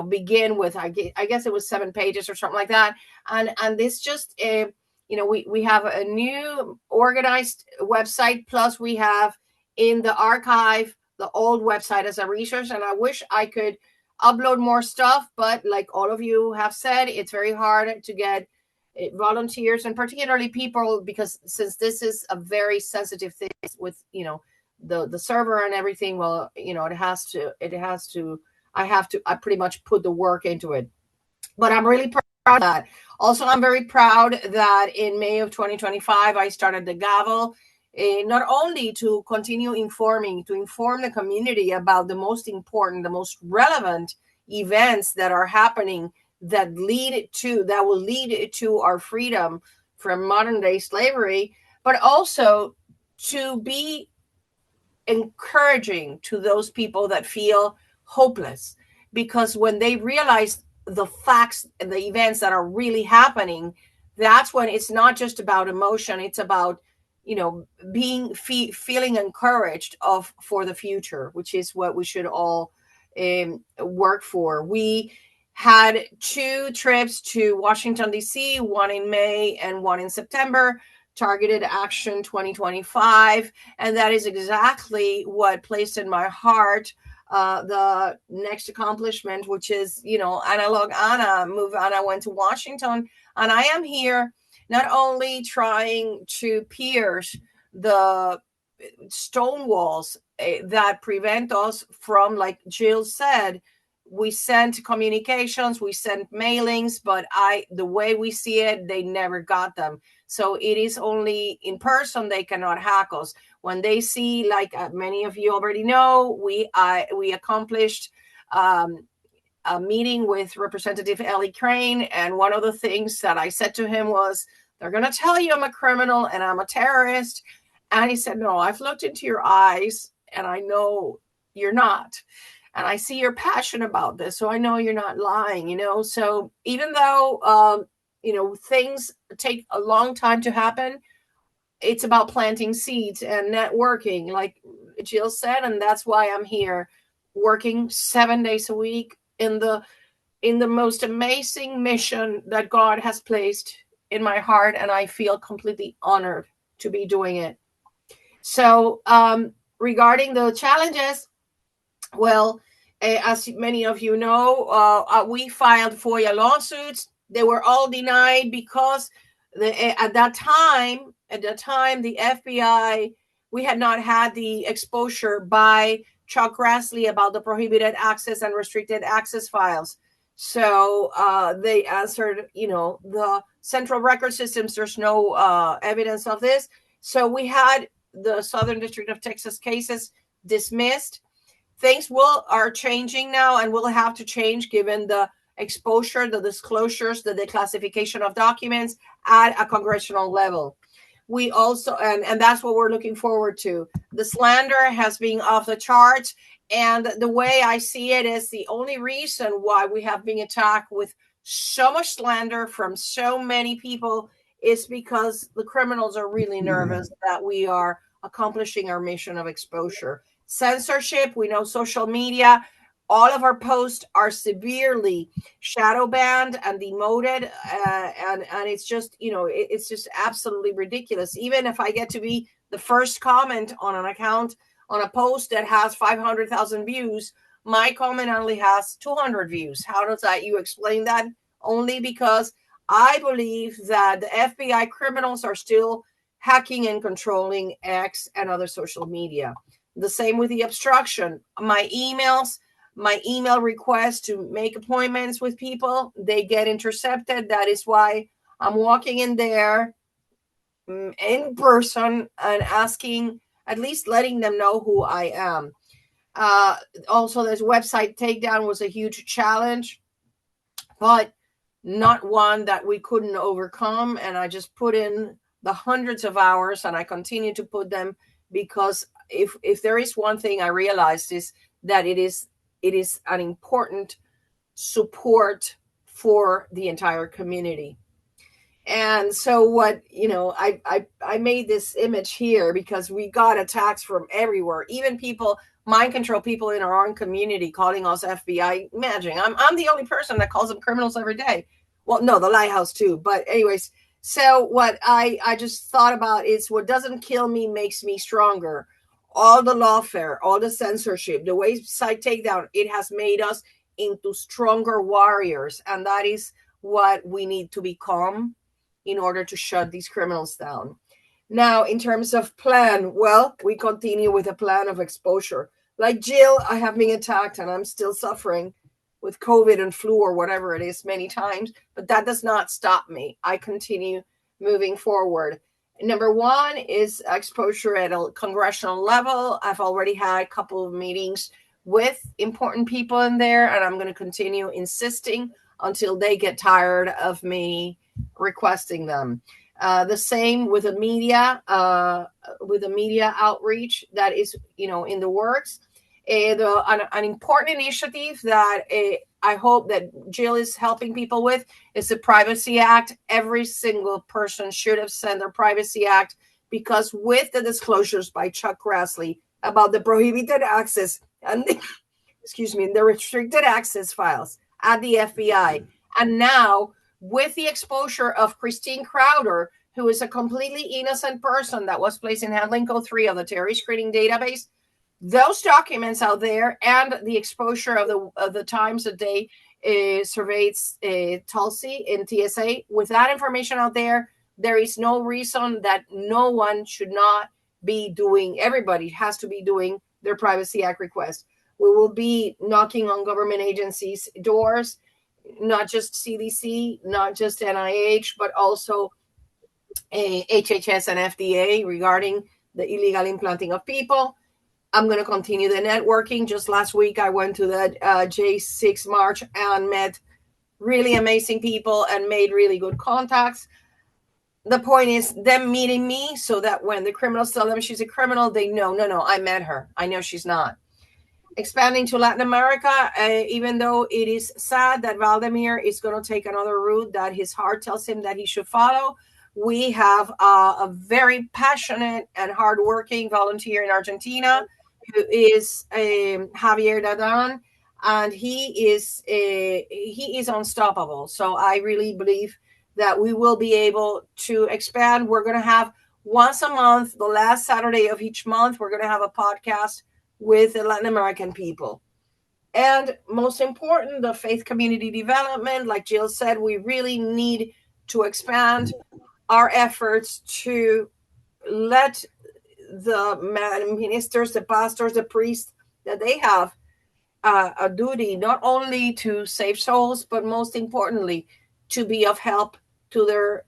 begin with, I guess it was 7 pages or something like that. And this just, we have a new organized website, plus we have in the archive the old website as a resource. And I wish I could upload more stuff, but like all of you have said, it's very hard to get volunteers, and particularly people, because since this is a very sensitive thing with, the server and everything, well, I pretty much put the work into it. But I'm really proud of that. Also, I'm very proud that in May of 2025, I started the Gavel, not only to continue to inform the community about the most important, the most relevant events that are happening that will lead to our freedom from modern day slavery, but also to be encouraging to those people that feel hopeless, because when they realize the facts and the events that are really happening, that's when it's not just about emotion, it's about feeling encouraged for the future, which is what we should all work for. We had 2 trips to Washington, D.C., one in May and one in September, Targeted Action 2025. And that is exactly what placed in my heart the next accomplishment, which is, Analog Anna. Anna went to Washington, and I am here not only trying to pierce the stone walls that prevent us from, like Jill said, we sent communications, we sent mailings, but the way we see it, they never got them. So it is only in person they cannot hack us. When they see, like many of you already know, we accomplished a meeting with Representative Ellie Crane, and one of the things that I said to him was, they're going to tell you I'm a criminal and I'm a terrorist. And he said, no, I've looked into your eyes and I know you're not. And I see your passion about this, so I know you're not lying, So even though, things take a long time to happen, it's about planting seeds and networking, like Jill said. And that's why I'm here working 7 days a week in the most amazing mission that God has placed in my heart. And I feel completely honored to be doing it. So regarding the challenges, well, as many of you know, we filed FOIA lawsuits. They were all denied because at that time, the FBI, we had not had the exposure by Chuck Grassley about the prohibited access and restricted access files. So they answered, the central record systems, there's no evidence of this. So we had the Southern District of Texas cases dismissed. Things are changing now, and will have to change given the exposure, the disclosures, the declassification of documents at a congressional level. We also, and that's what we're looking forward to. The slander has been off the charts. And the way I see it is the only reason why we have been attacked with so much slander from so many people is because the criminals are really nervous that we are accomplishing our mission of exposure. Censorship, we know social media, all of our posts are severely shadow banned and demoted. And it's just, it's just absolutely ridiculous. Even if I get to be the first comment on an account, on a post that has 500,000 views, my comment only has 200 views. How does that, you explain that? Only because I believe that the FBI criminals are still hacking and controlling X and other social media. The same with the obstruction. My email requests to make appointments with people, they get intercepted. That is why I'm walking in there in person and asking at least letting them know who I am. Also, this website takedown was a huge challenge, but not one that we couldn't overcome. And I just put in the hundreds of hours, and I continue to put them, because if there is one thing I realized is that it is an important support for the entire community. And so what, I made this image here because we got attacks from everywhere, even people, mind control people in our own community calling us FBI. Imagine, I'm the only person that calls them criminals every day. Well, no, the Lighthouse too. But anyways, so what I just thought about is what doesn't kill me makes me stronger. All the lawfare, all the censorship, the website takedown, it has made us into stronger warriors. And that is what we need to become in order to shut these criminals down. Now, in terms of plan, well, we continue with a plan of exposure. Like Jill, I have been attacked and I'm still suffering with COVID and flu or whatever it is many times, but that does not stop me. I continue moving forward. Number one is exposure at a congressional level. I've already had a couple of meetings with important people in there, and I'm going to continue insisting until they get tired of me requesting them. The same with the media outreach that is, in the works. An important initiative that I hope that Jill is helping people with is the Privacy Act. Every single person should have sent their Privacy Act, because with the disclosures by Chuck Grassley about the prohibited access and the restricted access files at the FBI, and now with the exposure of Christine Crowder, who is a completely innocent person that was placed in Handling Code 3 of the terrorist screening database, those documents out there, and the exposure of the times that they surveyed Tulsi in TSA, with that information out there, there is no reason that no one should not be doing. Everybody has to be doing their Privacy Act request. We will be knocking on government agencies' doors, not just CDC, not just NIH, but also HHS and FDA regarding the illegal implanting of people. I'm going to continue the networking. Just last week, I went to the J6 March and met really amazing people and made really good contacts. The point is them meeting me so that when the criminals tell them she's a criminal, they know, no, I met her. I know she's not. Expanding to Latin America, even though it is sad that Valdemir is going to take another route that his heart tells him that he should follow, we have a very passionate and hardworking volunteer in Argentina who is Javier Dadan, and he is unstoppable. So I really believe that we will be able to expand. We're going to have once a month, the last Saturday of each month, we're going to have a podcast with the Latin American people. And most important, the faith community development. Like Jill said, we really need to expand our efforts to let the ministers, the pastors, the priests, that they have a duty not only to save souls, but most importantly, to be of help to their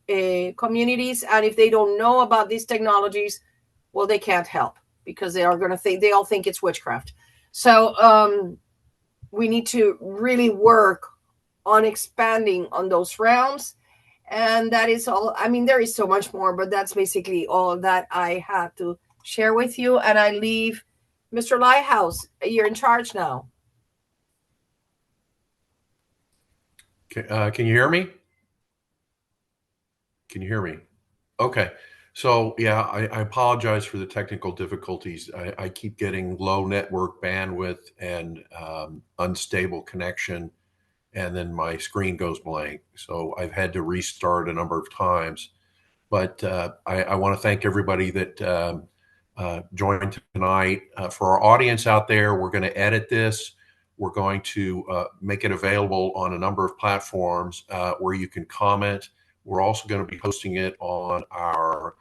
communities. And if they don't know about these technologies, well, they can't help, because they all think it's witchcraft. So we need to really work on expanding on those realms. And that is all. I mean, there is so much more, but that's basically all that I have to share with you. And I leave Mr. Lighthouse. You're in charge now. Can you hear me? Can you hear me? Okay. So yeah, I apologize for the technical difficulties. I keep getting low network bandwidth and unstable connection, and then my screen goes blank. So I've had to restart a number of times. But I want to thank everybody that joined tonight. For our audience out there, we're going to edit this. We're going to make it available on a number of platforms where you can comment. We're also going to be posting it on our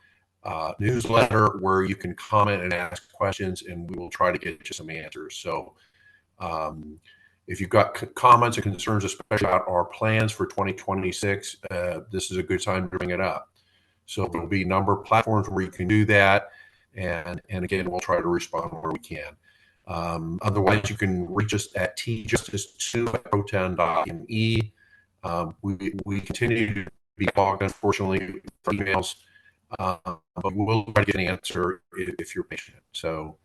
newsletter where you can comment and ask questions, and we will try to get you some answers. So if you've got comments and concerns, especially about our plans for 2026, this is a good time to bring it up. So there'll be a number of platforms where you can do that. And again, we'll try to respond where we can. Otherwise, you can reach us at tjustice2@proton.me. We continue to be clogged, unfortunately, for emails, but we'll try to get an answer if you're patient. So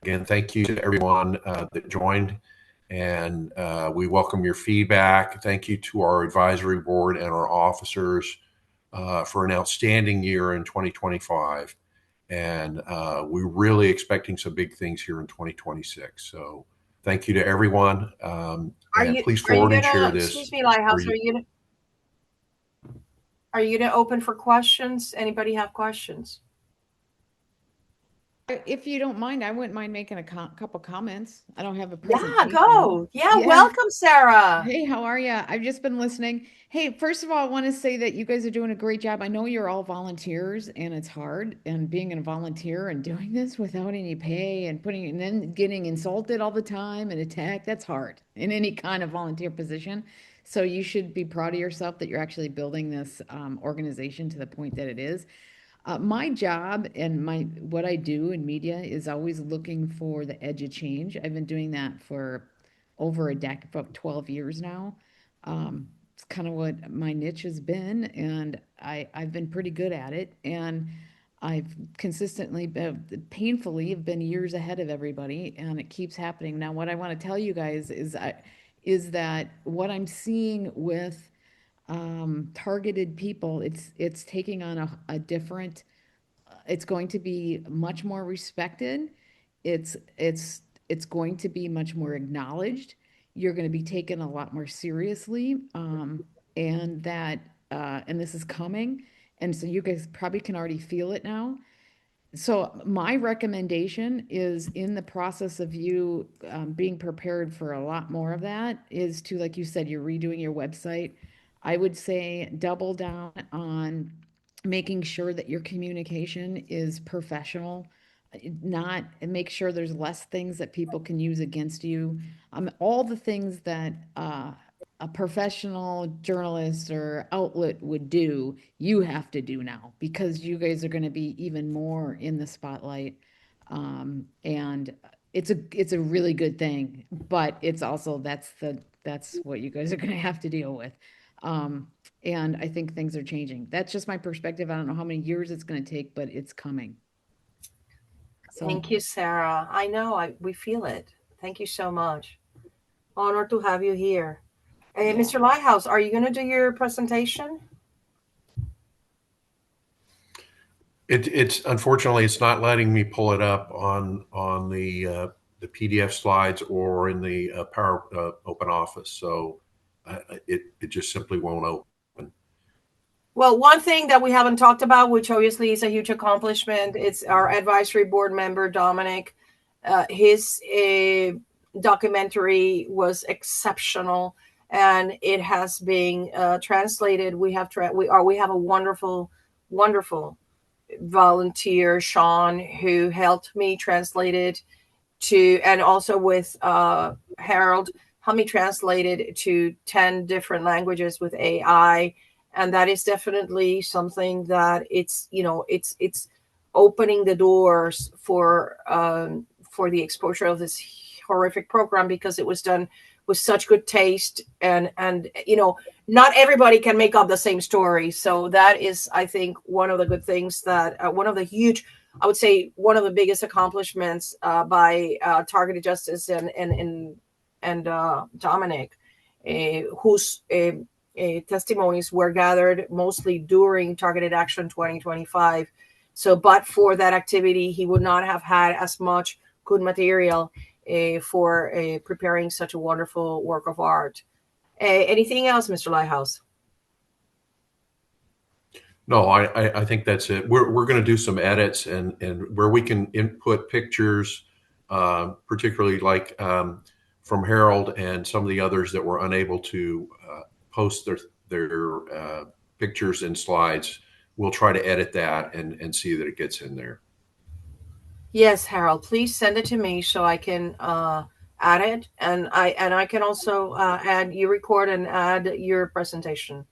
again, thank you to everyone that joined, and we welcome your feedback. Thank you to our advisory board and our officers for an outstanding year in 2025. And we're really expecting some big things here in 2026. So thank you to everyone. Please forward and share this. Excuse me, Lighthouse, are you gonna open for questions? Anybody have questions? If you don't mind, I wouldn't mind making a couple comments. I don't have a presentation. Yeah, go. Yeah, welcome, Sarah. Hey, how are you? I've just been listening. Hey, first of all, I want to say that you guys are doing a great job. I know you're all volunteers and it's hard, and being a volunteer and doing this without any pay and then getting insulted all the time and attacked, that's hard in any kind of volunteer position. So you should be proud of yourself that you're actually building this organization to the point that it is. My job and what I do in media is always looking for the edge of change. I've been doing that for over a decade, about 12 years now. It's kind of what my niche has been, and I've been pretty good at it. And I've consistently, painfully, have been years ahead of everybody, and it keeps happening. Now, what I want to tell you guys is that what I'm seeing with targeted people, it's taking on a different, it's going to be much more respected. It's going to be much more acknowledged. You're going to be taken a lot more seriously. And this is coming. And so you guys probably can already feel it now. So my recommendation is, in the process of you being prepared for a lot more of that, is to, like you said, you're redoing your website. I would say double down on making sure that your communication is professional, make sure there's less things that people can use against you. All the things that a professional journalist or outlet would do, you have to do now, because you guys are going to be even more in the spotlight. And it's a really good thing, but it's also, that's what you guys are going to have to deal with. And I think things are changing. That's just my perspective. I don't know how many years it's going to take, but it's coming. So, thank you, Sarah. I know, we feel it. Thank you so much. Honor to have you here. Hey, Mr. Lighthouse, are you going to do your presentation? It's unfortunately, it's not letting me pull it up on the PDF slides or in the Power Open Office. So it just simply won't open. Well, one thing that we haven't talked about, which obviously is a huge accomplishment, it's our advisory board member, Dominic. His documentary was exceptional, and it has been translated. We have a wonderful volunteer, Sean, who helped me translate it and also with Harold, helped me translate it to 10 different languages with AI. And that is definitely something that it's opening the doors for the exposure of this horrific program, because it was done with such good taste, and not everybody can make up the same story. So that is, I think, one of the good things that one of the biggest accomplishments by Targeted Justice and Dominic, whose testimonies were gathered mostly during Targeted Action 2025. So, but for that activity, he would not have had as much good material for preparing such a wonderful work of art. Anything else, Mr. Lighthouse? No, I think that's it. We're going to do some edits and where we can input pictures, particularly like from Harold and some of the others that were unable to post their pictures and slides. We'll try to edit that and see that it gets in there. Yes, Harold, please send it to me so I can add it, and I can also add, you record and add your presentation,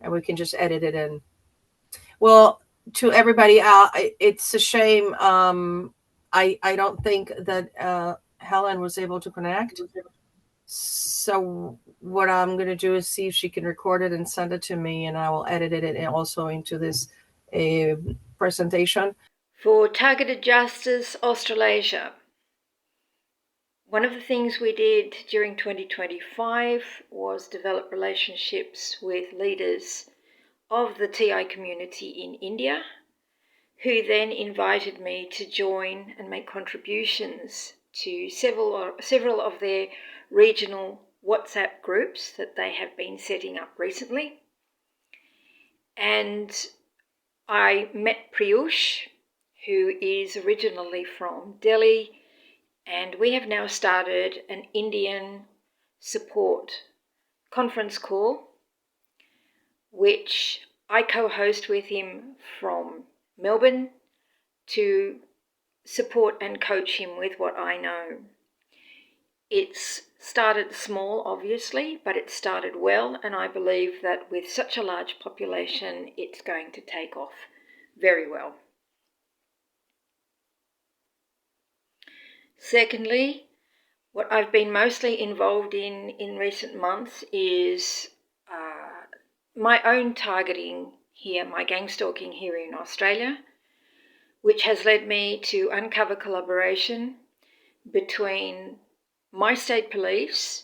and we can just edit it in. Well, to everybody, it's a shame. I don't think that Helen was able to connect. So what I'm going to do is see if she can record it and send it to me, and I will edit it and also into this presentation. For Targeted Justice Australasia, one of the things we did during 2025 was develop relationships with leaders of the TI community in India, who then invited me to join and make contributions to several of their regional WhatsApp groups that they have been setting up recently. And I met Priyush, who is originally from Delhi, and we have now started an Indian support conference call, which I co-host with him from Melbourne to support and coach him with what I know. It's started small, obviously, but it started well, and I believe that with such a large population, it's going to take off very well. Secondly, what I've been mostly involved in recent months is my own targeting here, my gang stalking here in Australia, which has led me to uncover collaboration between my state police,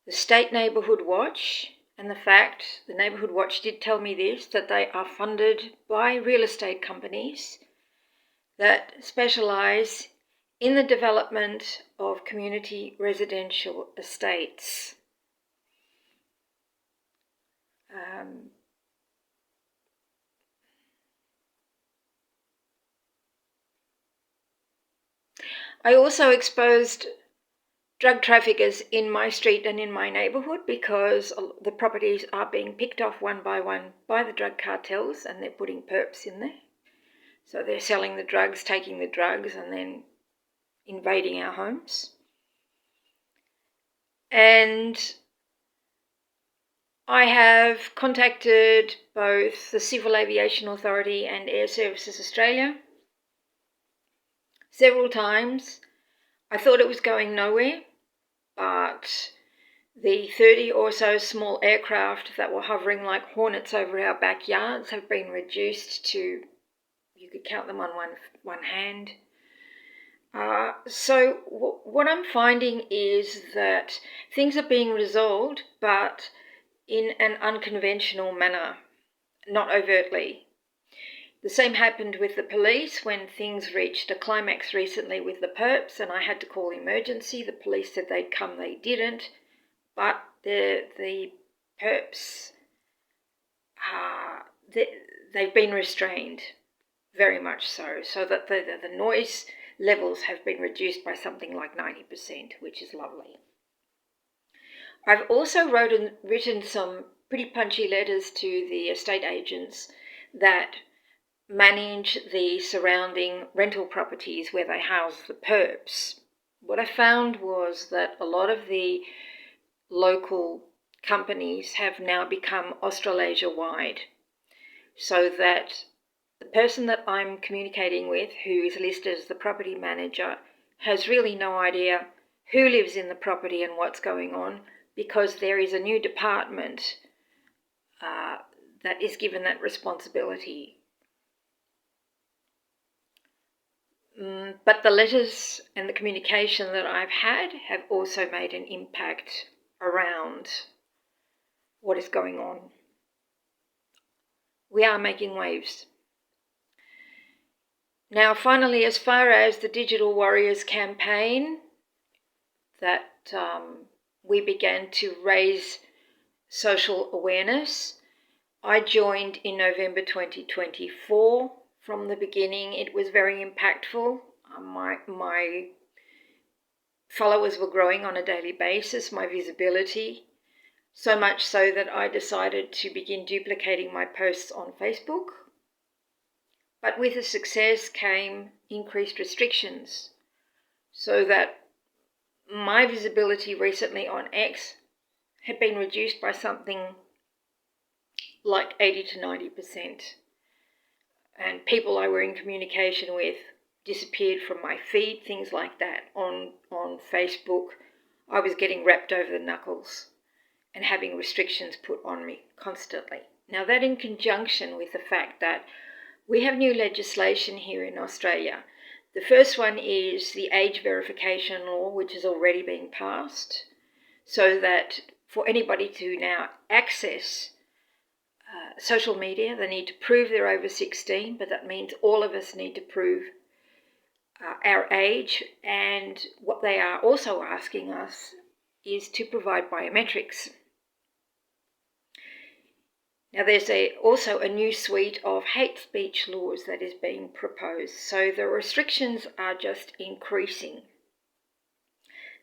the State Neighbourhood Watch, and the fact, the Neighbourhood Watch did tell me this, that they are funded by real estate companies that specialise in the development of community residential estates. I also exposed drug traffickers in my street and in my neighbourhood because the properties are being picked off one by one by the drug cartels, and they're putting perps in there. So they're selling the drugs, taking the drugs, and then invading our homes. And I have contacted both the Civil Aviation Authority and Air Services Australia several times. I thought it was going nowhere, but the 30 or so small aircraft that were hovering like hornets over our backyards have been reduced to, you could count them on one hand. So what I'm finding is that things are being resolved, but in an unconventional manner, not overtly. The same happened with the police when things reached a climax recently with the perps, and I had to call emergency. The police said they'd come, they didn't, but the perps, they've been restrained, very much so, so that the noise levels have been reduced by something like 90%, which is lovely. I've also written some pretty punchy letters to the estate agents that manage the surrounding rental properties where they house the perps. What I found was that a lot of the local companies have now become Australasia-wide, so that the person that I'm communicating with, who is listed as the property manager, has really no idea who lives in the property and what's going on, because there is a new department that is given that responsibility. But the letters and the communication that I've had have also made an impact around what is going on. We are making waves. Now, finally, as far as the Digital Warriors campaign, that we began to raise social awareness, I joined in November 2024. From the beginning, it was very impactful. My followers were growing on a daily basis, my visibility, so much so that I decided to begin duplicating my posts on Facebook. But with the success came increased restrictions, so that my visibility recently on X had been reduced by something like 80 to 90%. and people I were in communication with disappeared from my feed, things like that. On Facebook, I was getting wrapped over the knuckles and having restrictions put on me constantly. Now, that in conjunction with the fact that we have new legislation here in Australia. The first one is the age verification law, which has already been passed, so that for anybody to now access social media, they need to prove they're over 16, but that means all of us need to prove our age, and what they are also asking us is to provide biometrics. Now, there's also a new suite of hate speech laws that is being proposed, so the restrictions are just increasing.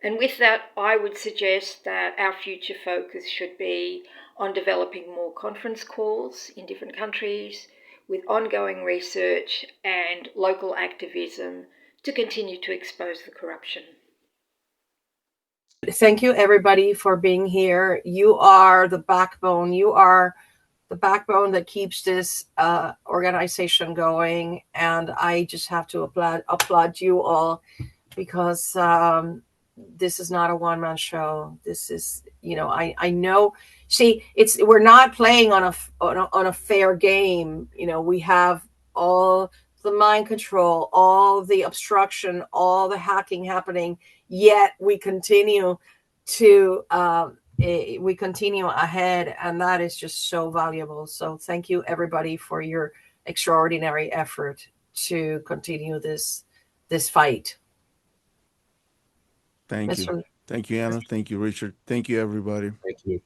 And with that, I would suggest that our future focus should be on developing more conference calls in different countries with ongoing research and local activism to continue to expose the corruption. Thank you, everybody, for being here. You are the backbone. You are the backbone that keeps this organization going. And I just have to applaud you all, because this is not a one-man show. This is, I know. See, we're not playing on a fair game. We have all the mind control, all the obstruction, all the hacking happening. Yet we continue ahead, and that is just so valuable. So thank you, everybody, for your extraordinary effort to continue this fight. Thank you. Thank you, Anna. Thank you, Richard. Thank you, everybody. Thank you.